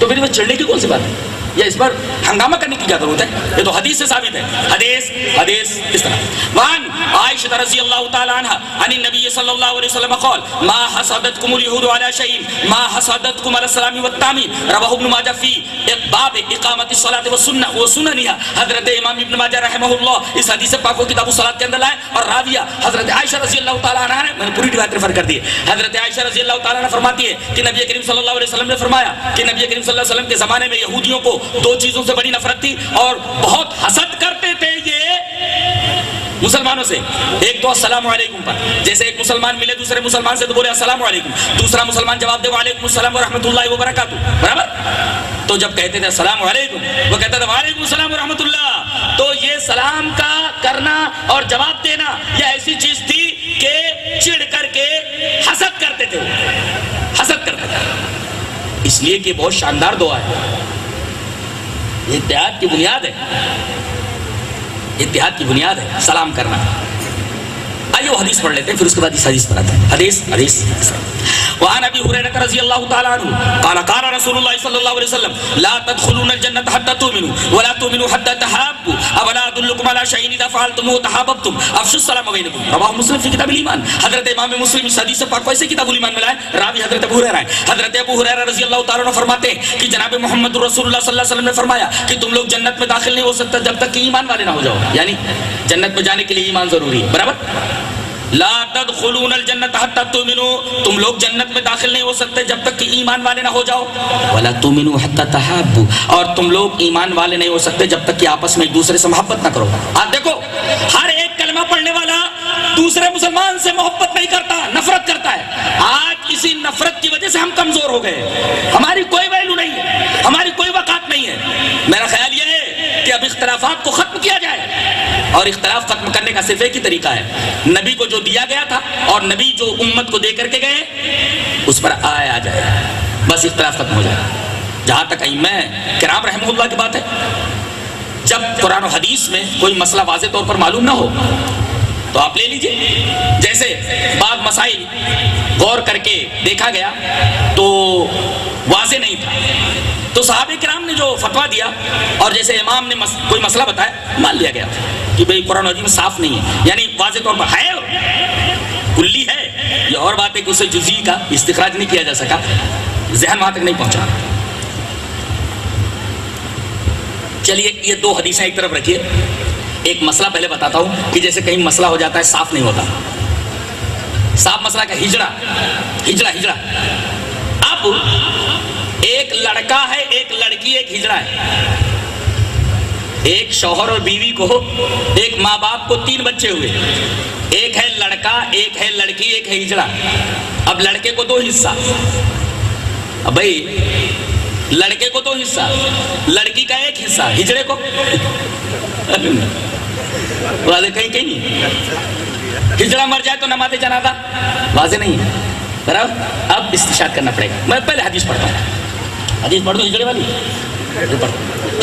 تو پھر اس چڑھنے کی کون سی بات ہے؟ یا اس پر ہنگامہ کرنے کی کیا ضرورت ہے؟ یہ تو حدیث سے ثابت ہے. حدیث اس طرح. وعن عائشہ رضی اللہ تعالی عنہ عن النبی صلی اللہ علیہ وسلم قال ما حسدتكم اليهود على شيء ما حسدتكم على السلام والتامين. رواه ابن ماجہ فی باب اقامت الصلاۃ وسننها. حضرت امام ابن ماجہ رحمہ اللہ اس حدیث پاک کو کتاب الصلاۃ کے اندر لائے, اور راویہ حضرت عائشہ رضی اللہ تعالی عنہ نے, میں نے پوری روایت ریفر کر دی ہے. حضرت عائشہ رضی اللہ تعالی عنہ فرماتی ہے کہ نبی کریم صلی اللہ علیہ وسلم نے فرمایا کہ نبی کریم صلی اللہ علیہ وسلم کے زمانے میں یہودیوں کو دو چیزوں سے بڑی نفرت تھی اور بہت حسد کرتے تھے یہ مسلمانوں سے. ایک تو السلام علیکم پر, جیسے ایک مسلمان ملے دوسرے مسلمان سے تو بولے السلام علیکم, دوسرا مسلمان جواب دے وعلیکم السلام ورحمۃ اللہ وبرکاتہ, برابر. تو جب کہتے تھے السلام علیکم, وہ کہتا تھا وعلیکم السلام ورحمۃ اللہ. تو یہ سلام کا کرنا اور جواب دینا یہ ایسی چیز تھی کہ چڑ کر کے حسد کرتے تھے, حسد کرتے تھے. اس لیے کہ بہت شاندار دعا ہے, اتحاد کی بنیاد ہے, اتحاد کی بنیاد ہے سلام کرنا. آئیے وہ حدیث پڑھ لیتے ہیں, پھر اس کے بعد اس حدیث پر آتا ہے. حدیث وعن ابي هريره رضي الله تعالى عنه قال قال رسول الله صلى الله عليه وسلم لا تدخلون الجنه حتى تؤمنوا ولا تؤمنوا حتى تحابوا اولا ادلکم علی شیء اذا فعلتموه تحاببتم افشوا السلام بینکم، رواہ مسلم فی کتاب الایمان۔ حضرت امام مسلم اس حدیث پاک کو ایسے کتاب الایمان میں لائے، راوی حضرت ابو ہریرہ ہے۔ حضرت ابو ہریرہ رضی اللہ تعالیٰ عنہ فرماتے ہیں کہ جناب محمد رسول اللہ صلی اللہ علیہ وسلم نے فرمایا کہ تم لوگ جنت میں داخل نہیں ہو سکتا جب تک کہ ایمان والے نہ ہو جاؤ، یعنی جنت میں جانے کے لیے ایمان ضروری ہے، برابر؟ لا تدخلون الجنت حتی تؤمنوا، تم لوگ جنت میں داخل نہیں ہو سکتے جب تک کہ ایمان والے نہ ہو جاؤ، ولا تؤمنوا حتی تحابوا، اور تم لوگ ایمان والے نہیں ہو سکتے جب تک کہ آپس میں ایک دوسرے سے محبت نہ کرو۔ آج دیکھو ہر ایک کلمہ پڑھنے والا دوسرے مسلمان سے محبت نہیں کرتا، نفرت کرتا ہے۔ آج اسی نفرت کی وجہ سے ہم کمزور ہو گئے، ہماری کوئی ویلو نہیں ہے، ہماری کوئی وقت نہیں ہے۔ میرا خیال یہ ہے کہ اب اختلافات کو ختم کیا جائے، اور اختلاف ختم کرنے کا صرف ایک ہی طریقہ ہے، نبی کو جو دیا گیا تھا اور نبی جو امت کو دے کر کے گئے اس پر آ جائے، بس اختلاف ختم ہو جائے۔ جہاں تک ائمہ کرام رحمہ اللہ کی بات ہے، جب قرآن و حدیث میں کوئی مسئلہ واضح طور پر معلوم نہ ہو تو آپ لے لیجئے، جیسے بعض مسائل غور کر کے دیکھا گیا تو واضح نہیں تھا تو صحابہ کرام نے جو فتویٰ دیا اور جیسے امام نے کوئی مسئلہ بتایا مان لیا گیا کہ بھئی قرآن و حدیث میں صاف نہیں ہے، یعنی واضح طور پر ہے، کلی ہے، یہ اور بات ہے کہ اسے جزئی کا استخراج نہیں کیا جا سکا، ذہن وہاں تک نہیں پہنچا۔ چلیے یہ دو حدیثیں ایک طرف رکھیے، ایک مسئلہ پہلے بتاتا ہوں کہ جیسے کہیں مسئلہ ہو جاتا ہے صاف نہیں ہوتا، صاف مسئلہ کا ہجڑا اب ایک لڑکا ہے، ایک لڑکی، ایک ہجڑا ہے، ایک شوہر اور بیوی کو، ایک ماں باپ کو 3 بچے ہوئے، ایک ہے لڑکا، ایک ہے لڑکی، ایک ہے ہجڑا۔ اب لڑکے کو 2 حصہ، اب بھائی لڑکے کو 2 حصہ، لڑکی کا 1 حصہ، ہجڑے کو واضح کہیں نہیں، ہجڑا مر جائے تو نماز جنازہ واضح نہیں ہے، برابر؟ اب استشہاد کرنا پڑے گا۔ میں پہلے حدیث پڑھتا ہوں، حدیث پڑھ دوں ہجڑے والی،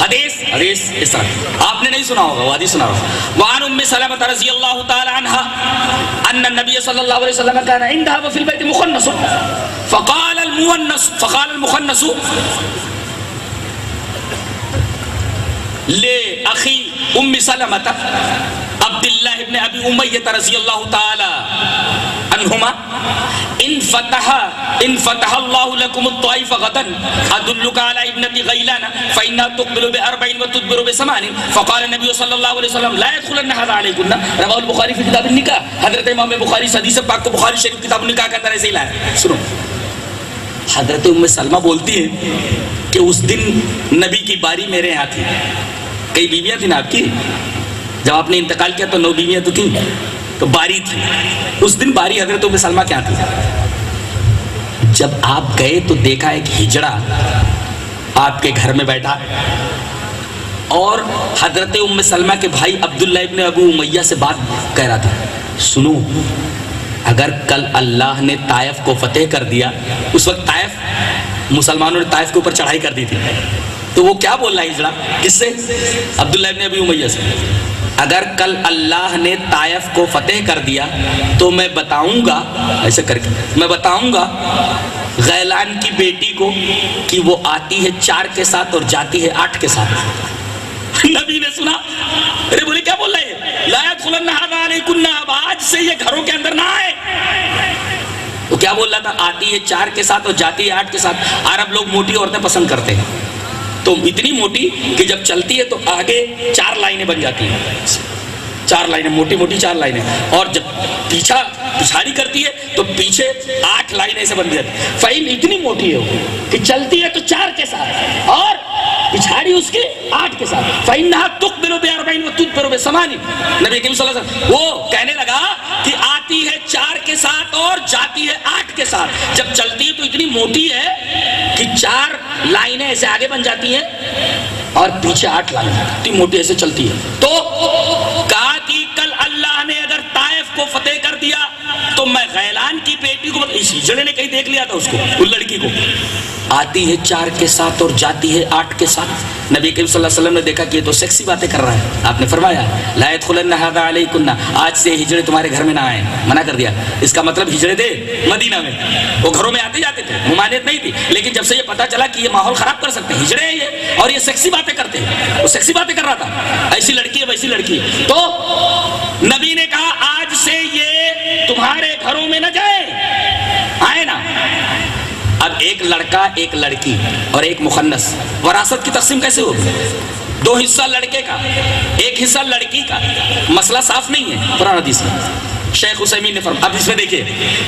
حدیث اس طرح آپ نے نہیں سنا ہوگا، وہ حدیث سنا ہوگا۔ وعن ام سلمۃ رضی اللہ تعالی عنہا ان النبی صلی اللہ علیہ وسلم كان عندها وفي البيت مخنث فقال المخنث لأخي ام سلمۃ عبد الله بن ابي امیہ رضی اللہ تعالی عنہما ان فتح اللہ لکم الطائف غدا ادلک علی ابنت غیلان فإنها تقبل ب40 وتدبر ب8 فقال النبی صلی اللہ علیہ وسلم لا يدخلن هذا علیکن، رواہ البخاری فی کتاب النکاح۔ حضرت امام بخاری حدیث پاک کو بخاری شریف کتاب النکاح کے اندر ایسے ہی لایا۔ سنو، حضرت ام سلمہ بولتی ہے کہ اس دن نبی کی باری میرے یہاں تھی، کئی بیویاں تھیں نا آپ کی، جب آپ نے انتقال کیا تو 9 بیویاں تو تھیں، تو باری تھی، اس دن باری حضرت ام سلمہ کیا تھی؟ جب آپ گئے تو دیکھا ایک ہجڑا آپ کے گھر میں بیٹھا اور حضرت ام سلمہ کے بھائی عبداللہ ابن ابو امیہ سے بات کہہ رہا تھا، سنو اگر کل اللہ نے طائف کو فتح کر دیا، اس وقت طائف مسلمانوں نے طائف کے اوپر چڑھائی کر دی تھی، تو وہ کیا بول رہا ہے ہجڑا؟ کس سے؟ عبداللہ ابن ابی امیہ سے۔ اگر کل اللہ نے طائف کو فتح کر دیا تو میں بتاؤں گا، ایسے کر کے میں بتاؤں گا غیلان کی بیٹی کو کہ وہ آتی ہے 4 کے ساتھ اور جاتی ہے 8 کے ساتھ۔ نبی نے سنا، ارے بولے کیا بول رہے ہیں؟ لا يدخلن هذا علیکن، اب آج سے یہ گھروں کے اندر نہ آئے۔ وہ کیا بول رہا تھا؟ آتی ہے 4 کے ساتھ اور جاتی ہے 8 کے ساتھ۔ عرب لوگ موٹی عورتیں پسند کرتے ہیں، تو اتنی موٹی کہ جب چلتی ہے تو آگے 4 لائنیں بن جاتی ہیں، 4 لائنیں، موٹی موٹی 4 لائنیں، اور جب پچھاڑی کرتی ہے تو پیچھے 8 لائنیں سے بن جاتی ہیں۔ فائل اتنی موٹی ہے وہ کہ چلتی ہے تو 4 کے ساتھ اور پچھاڑی اس کے 8 کے ساتھ۔ فَإِنَّهَا تُقْبِلُ ب40 وَتُدْبِرُ ب8۔ نبی کریم صلی اللہ علیہ وسلم وہ کہنے لگا کہ آتی ہے 4 کے ساتھ اور جاتی ہے 8 کے ساتھ، جب چلتی ہے تو اتنی موٹی ہے کہ 4 لائنیں ایسے آگے بن جاتی ہیں اور پیچھے 8 لائنیں، اتنی موٹی ایسے چلتی ہے۔ تو کہا کہ کل اللہ نے اگر طائف کو فتح کر دیا تو تو میں غیلان کی بیٹی کو اس ہجڑے نے کہیں دیکھ لیا تھا اس کو، اس لڑکی کو، آتی ہے 4 کے ساتھ اور جاتی ہے 8 کے ساتھ۔ نبی کریم صلی اللہ علیہ وسلم نے دیکھا کہ یہ تو سیکسی باتیں کر رہا ہے، آپ نے فرمایا لا يدخلن هذا علیکن، آج سے ہجڑے تمہارے گھر میں نہ آئیں، منع کر دیا۔ اس کا مطلب ہجڑے تھے مدینہ میں، وہ گھروں میں آتے جاتے تھے، ممانعت نہیں تھی، لیکن جب سے یہ پتا چلا کہ یہ ماحول خراب کر سکتے ہیں، ہجڑے ہیں یہ اور یہ سیکسی باتیں کرتے ہیں، وہ سیکسی باتیں کر رہا تھا، ایسی لڑکی ہے ویسی لڑکی ہے، تو نبی نے کہا آج سے یہ تمہارے گھروں میں نہ جائے، آئے نا۔ اب ایک لڑکا، ایک لڑکی اور ایک مخنث، وراثت کی تقسیم کیسے ہوگی؟ 2 حصہ لڑکے کا، 1 حصہ لڑکی کا، مسئلہ صاف نہیں ہے قرآن حدیث میں۔ شیخ عثیمین نے فرمایا، اب اس میں دیکھیں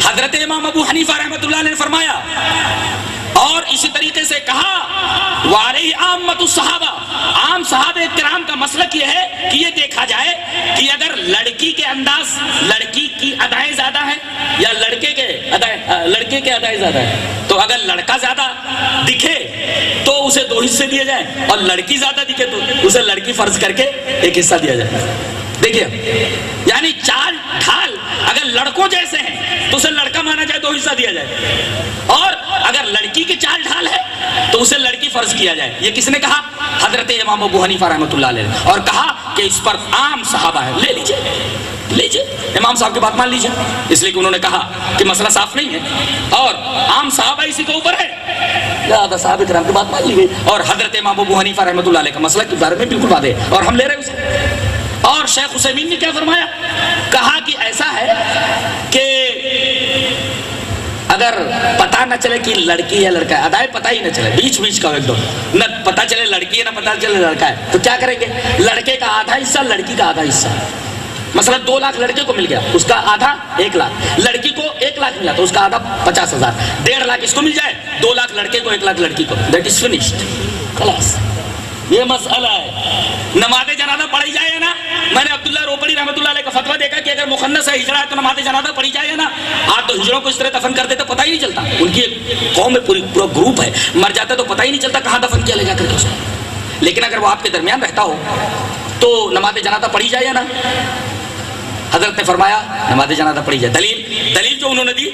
حضرت امام ابو حنیفہ رحمۃ اللہ علیہ نے فرمایا اور اسی طریقے سے کہا وعلیہ عامۃ الصحابہ، عام صحابہ کرام کا مسلک یہ ہے کہ یہ دیکھا جائے کہ اگر لڑکی کے انداز، لڑکی کی ادائیں زیادہ ہیں یا لڑکے کے ادائیں زیادہ ہیں، تو اگر لڑکا زیادہ دکھے تو اسے 2 حصے دیے جائیں اور لڑکی زیادہ دکھے تو اسے لڑکی فرض کر کے 1 حصہ دیا جائے۔ دیکھیے یعنی چال ڈھال اگر لڑکوں جیسے ہیں تو اسے لڑکا مانا جائے 2 حصہ دیا جائے، اور اگر لڑکی کی چال ڈھال ہے تو اسے لڑکی فرض کیا جائے۔ یہ کس نے کہا؟ حضرت امام ابو حنیفہ رحمۃ اللہ علیہ نے، اور کہا کہ اس پر عام صحابہ ہے، لے لیجئے امام صاحب کی بات مان لیجئے، اس لیے کہ انہوں نے کہا کہ مسئلہ صاف نہیں ہے اور عام صحابہ اسی کے اوپر ہے، لہذا صحابہ کرام کی بات مان لی گئی، اور حضرت امام ابو حنیفہ رحمۃ اللہ علیہ کا مسئلہ کے بارے میں بالکل واضح ہے اور ہم لے رہے ہیں اسے۔ اور شیخ عثیمین نے کیا فرمایا؟ کہا کہ ایسا ہے کہ اگر پتہ نہ چلے کہ لڑکی ہے لڑکا ہے، ادائے پتہ ہی نہ چلے، بیچ کا ایک دم نہ پتہ چلے لڑکی ہے نہ پتہ چلے لڑکا ہے، تو کیا کریں گے؟ لڑکے کا آدھا حصہ، لڑکی کا آدھا حصہ۔ مثلا 2 لاکھ لڑکے کو مل گیا، اس کا آدھا 1 لاکھ، لڑکی کو 1 لاکھ ملا تو اس کا آدھا 50,000، 1.5 لاکھ اس کو مل جائے، 2 لاکھ لڑکے کو 1 لاکھ لڑکی کو، دیٹ از فنشڈ، خلاص۔ یہ مسئلہ ہے۔ نماز جنازہ پڑھی جائے نا، میں نے عبداللہ روپڑی رحمۃ اللہ علیہ کا فتویٰ دیکھا کہ اگر مخنث ہے، ہجڑا ہے، تو نماز جنازہ پڑھی جائے نا۔ آپ تو ہجڑوں کو اس طرح دفن کر دیتے پتہ ہی نہیں چلتا، ان کی ایک قوم میں پورا گروپ ہے، مر جاتا تو پتہ ہی نہیں چلتا کہاں دفن کیا لے جا کر کے اس کو۔ لیکن اگر وہ آپ کے درمیان رہتا ہو تو نماز جنازہ پڑھی جائے نا۔ حضرت نے فرمایا نماز جنازہ پڑھی جائے۔ دلیل جو انہوں نے دی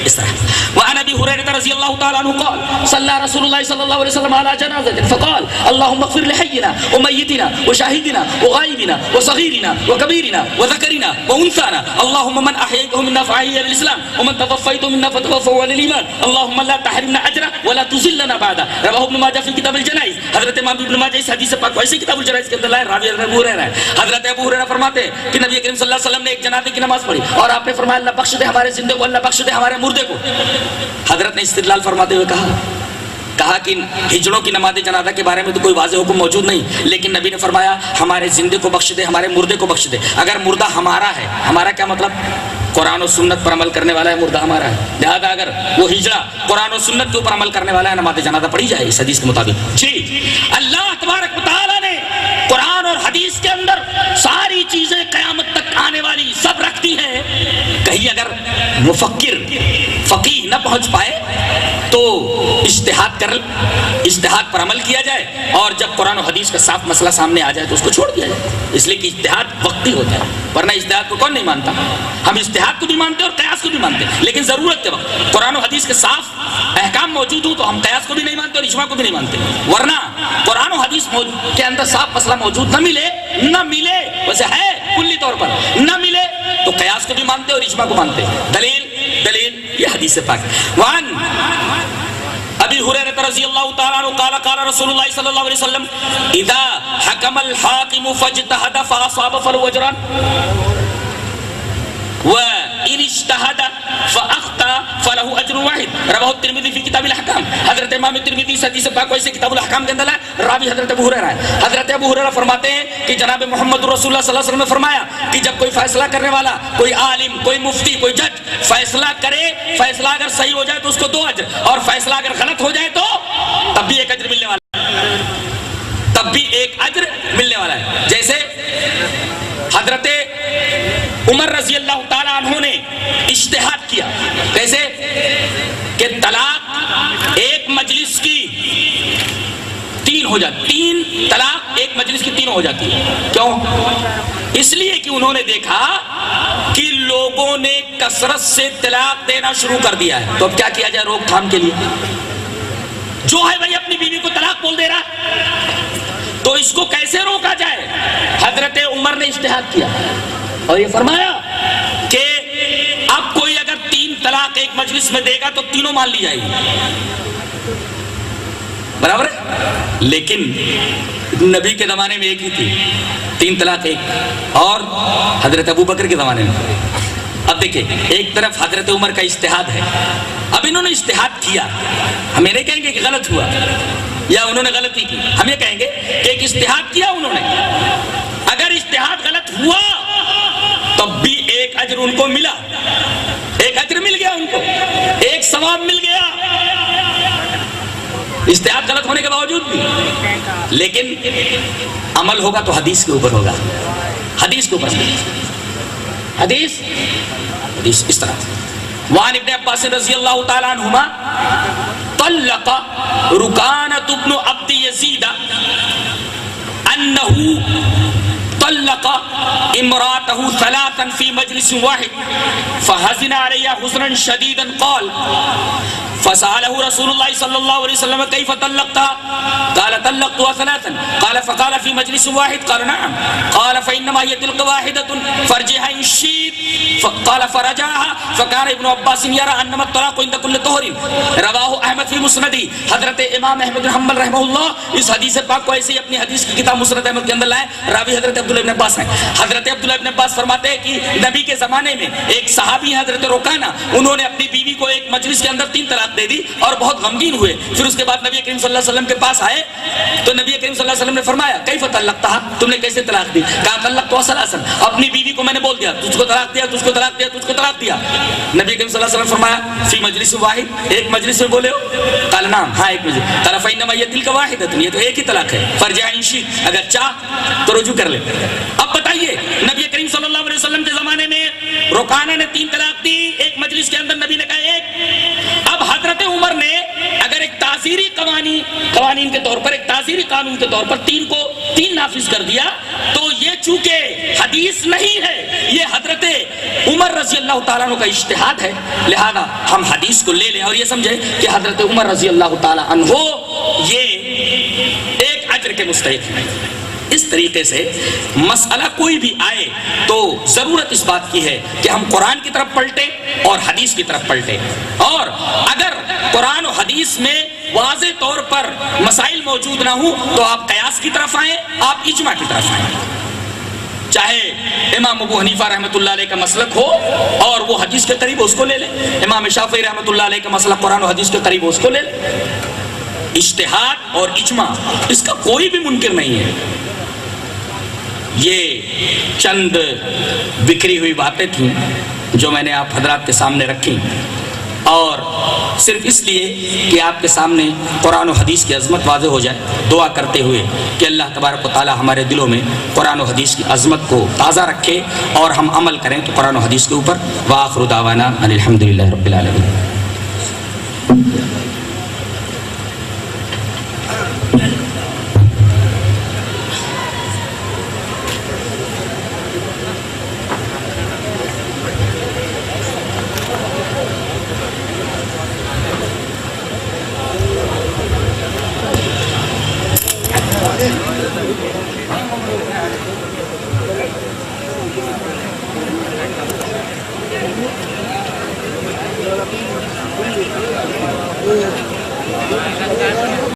اس طرح، وعن ابی ہریرہ رضی اللہ تعالی عنہ قال صلی رسول اللہ صلی اللہ علیہ وسلم علی جنازہ فقال اللهم اغفر لحینا ومیتنا وشاہدنا وغائبنا وصغیرنا وکبیرنا وذکرنا وانثانا اللهم من احییته منا فاحیہ الاسلام ومن توفیته منا فتوفه علی الایمان اللهم لا تحرمنا اجرا ولا تذلنا بعدا۔ رواه ابن ماجہ فی کتاب الجنائز۔ حضرت امام ابن ماجہ اس حدیث پاک کو ایسی کتاب الجنائز کے اندر لائے، راوی ابو ہریرہ ہے۔ حضرت ابو ہریرہ فرماتے ہیں کہ نبی کریم صلی اللہ علیہ وسلم نے ایک جنازے کی نماز پڑھی اور آپ نے فرمایا اللہ بخش دے ہمارے زندے کو، اللہ بخش دے ہمارے مردے کو۔ حضرت نے استدلال فرماتے ہوئے کہا کہ ہجڑوں کی نماز جنازہ کے بارے میں تو کوئی واضح حکم موجود نہیں، لیکن نبی نے فرمایا ہمارے زندے کو بخش دے، ہمارے مردے کو بخش دے۔ اگر مردہ ہمارا ہے، ہمارا کیا مطلب؟ قرآن و سنت پر عمل کرنے والا ہے، مردہ ہمارا ہے، لہذا اگر وہ ہجڑا قرآن و سنت کے اوپر عمل کرنے والا ہے، نماز جنازہ پڑھی جائے اس حدیث کے مطابق۔ جی اللہ تبارک و تعالیٰ نے قرآن اور حدیث کے اندر ساری چیزیں قیامت تک آنے والی سب رکھتی ہیں۔ کہیں اگر مفکر فقیہ نہ پہنچ پائے تو اجتہاد پر عمل کیا جائے، اور جب قرآن و حدیث کا صاف مسئلہ سامنے آ جائے تو اس کو چھوڑ دیا جائے، اس لیے کہ اجتہاد وقتی ہوتا ہے، ورنہ اجتہاد کو کون نہیں مانتا؟ ہم اجتہاد کو بھی مانتے اور قیاس کو بھی مانتے، لیکن ضرورت کے وقت قرآن و حدیث کے صاف احکام موجود ہوں تو ہم قیاس کو بھی نہیں مانتے اور اجماع کو بھی نہیں مانتے، ورنہ قرآن و حدیث کے اندر صاف مسئلہ موجود نہ ملے ویسے ہے کلی طور پر نہ ملے تو قیاس کو بھی مانتے اور اجماع کو مانتے۔ دلیل یہ حدیث پاک۔ وعن ابی ہریرہ رضی اللہ تعالی عنہ قال قال رسول اللہ صلی اللہ علیہ وسلم اذا حکم الحاکم فاجتہد فاصاب فلو اجران وَإِنِ اجْتَهَدَ فَأَخْطَأَ فَلَهُ أَجْرٌ وَاحِدٌ۔ رواہ الترمذی فی کتاب الاحکام۔ حضرت امام ترمذی اس حدیث پاک کو ایسے کتاب الاحکام کے اندر ہے، راوی حضرت ابو ہریرہ ہے۔ حضرت ابو ہریرہ فرماتے ہیں کہ جناب محمد رسول اللہ صلی اللہ علیہ وسلم نے فرمایا کہ جب کوئی فیصلہ کرنے والا، کوئی عالم، کوئی مفتی، کوئی جج فیصلہ کرے، فیصلہ اگر صحیح ہو جائے تو اس کو 2 اجر، اور فیصلہ اگر غلط ہو جائے تو تب بھی 1 اجر ملنے والا ہے، جیسے حضرت عمر رضی اللہ تعالیٰ عنہ نے اجتہاد کیا، کیسے کہ طلاق ایک مجلس کی 3 ہو جائے، 3 طلاق ایک مجلس کی 3 تینوں ہو جاتی ہے. کیوں؟ اس لیے کہ انہوں نے دیکھا کہ لوگوں نے کثرت سے طلاق دینا شروع کر دیا ہے. تو اب کیا کیا جائے روک تھام کے لیے؟ جو ہے بھائی اپنی بیوی کو طلاق بول دے رہا، تو اس کو کیسے روکا جائے؟ حضرت عمر نے اجتہاد کیا اور یہ فرمایا کہ اب کوئی اگر 3 طلاق ایک مجلس میں دے گا تو تینوں مان لی جائے گی. برابر ہے؟ لیکن نبی کے زمانے میں ایک ہی تھی، 3 طلاق ایک، اور حضرت ابو بکر کے زمانے میں. اب دیکھیں ایک طرف حضرت عمر کا اجتہاد ہے، اب انہوں نے اجتہاد کیا، ہم یہ نہیں کہیں گے کہ غلط ہوا یا انہوں نے غلطی کی، ہم یہ کہیں گے کہ ایک اجتہاد کیا انہوں نے. اگر اجتہاد غلط ہوا تب بھی ایک اجر ان کو ملا، ایک اجر مل گیا ان کو، ایک ثواب مل گیا اجتہاد غلط ہونے کے باوجود بھی. لیکن عمل ہوگا تو حدیث کے اوپر ہوگا، حدیث کے اوپر. حدیث اس طرح وعن ابن عباس رضی اللہ تعالی عنہما طلق رکانۃ ابن عبد یزید انه طلق امراته 3 في مجلس واحد فحزن عليها حزنا شديدا قال فسأله رسول الله صلى الله عليه وسلم كيف طلقتها؟ قال طلقتها 3. قال فقال في مجلس واحد؟ قال نعم. قال فإنما هي تلك واحدة فارجعها إن شئت. قال فرجعها فكان ابن عباس يرى أنما الطلاق عند كل طهر. رواه احمد في مسندی. حضرت امام احمد بن حنبل رحمہ اللہ اس حدیث پاک کو ایسے ہی اپنی حدیث کی کتاب مسند احمد کے اندر لائے. راوی حضرت عبداللہ ابن عباس ہیں. حضرت عبداللہ ابن عباس فرماتے ہیں کہ نبی کے زمانے میں ایک صحابی ہیں حضرت رکانہ، انہوں نے اپنی بیوی کو ایک مجلس کے اندر 3 طلاق دے دی اور بہت غمگین ہوئے. پھر اس کے بعد نبی کریم صلی اللہ علیہ وسلم کے پاس آئے تو نبی کریم صلی اللہ علیہ وسلم نے فرمایا کیف طلقتها؟ تم نے کیسے طلاق دی؟ کہا طلقتها 3. اپنی بیوی کو میں نے بول دیا تجھ کو طلاق دیا، تجھ کو طلاق دیا، تجھ کو طلاق دیا. نبی کریم صلی اللہ علیہ وسلم فرمایا فی مجلس واحد؟ ایک مجلس میں بولے ہو؟ قال نعم، ہاں ایک مجلس. قال فإنما هي تلك واحدة، یہ تو ایک ہی طلاق ہے. فرجع ان شئت، اگر چاہ تو رجوع کر لے. اب بتائیے نبی کریم صلی اللہ علیہ وسلم کے زمانے میں رکانہ نے 3 طلاق دی ایک مجلس کے اندر، نبی نے کہا ایک. اب حضرت عمر نے اگر ایک تعزیری قوانین کے طور پر، ایک تعزیری قانون کے طور پر 3 کو 3 نافذ کر دیا تو یہ چونکہ حدیث نہیں ہے، یہ حضرت عمر رضی اللہ تعالیٰ عنہ کا اجتہاد ہے، لہذا ہم حدیث کو لے لیں اور یہ سمجھیں کہ حضرت عمر رضی اللہ تعالیٰ عنہ یہ ایک اجر کے مستحق ہیں. اس طریقے سے مسئلہ کوئی بھی آئے تو ضرورت اس بات کی ہے کہ ہم قرآن کی طرف پلٹیں اور حدیث کی طرف پلٹیں. اور اگر قرآن و حدیث میں واضح طور پر مسائل موجود نہ ہوں تو آپ قیاس کی طرف آئیں، آپ اجماع کی طرف آئیں. چاہے امام ابو حنیفہ رحمۃ اللہ علیہ کا مسلک ہو اور وہ حدیث کے قریب اس کو لے لیں، امام شافعی رحمۃ اللہ علیہ کا مسلک قرآن و حدیث کے قریب اس کو لے لیں. اجتہاد اور اجماع اس کا کوئی بھی منکر نہیں ہے. یہ چند بکھری ہوئی باتیں تھیں جو میں نے آپ حضرات کے سامنے رکھی، اور صرف اس لیے کہ آپ کے سامنے قرآن و حدیث کی عظمت واضح ہو جائے، دعا کرتے ہوئے کہ اللہ تبارک و تعالی ہمارے دلوں میں قرآن و حدیث کی عظمت کو تازہ رکھے اور ہم عمل کریں تو قرآن و حدیث کے اوپر. وآخر دعوانا ان الحمدللہ رب العالمین.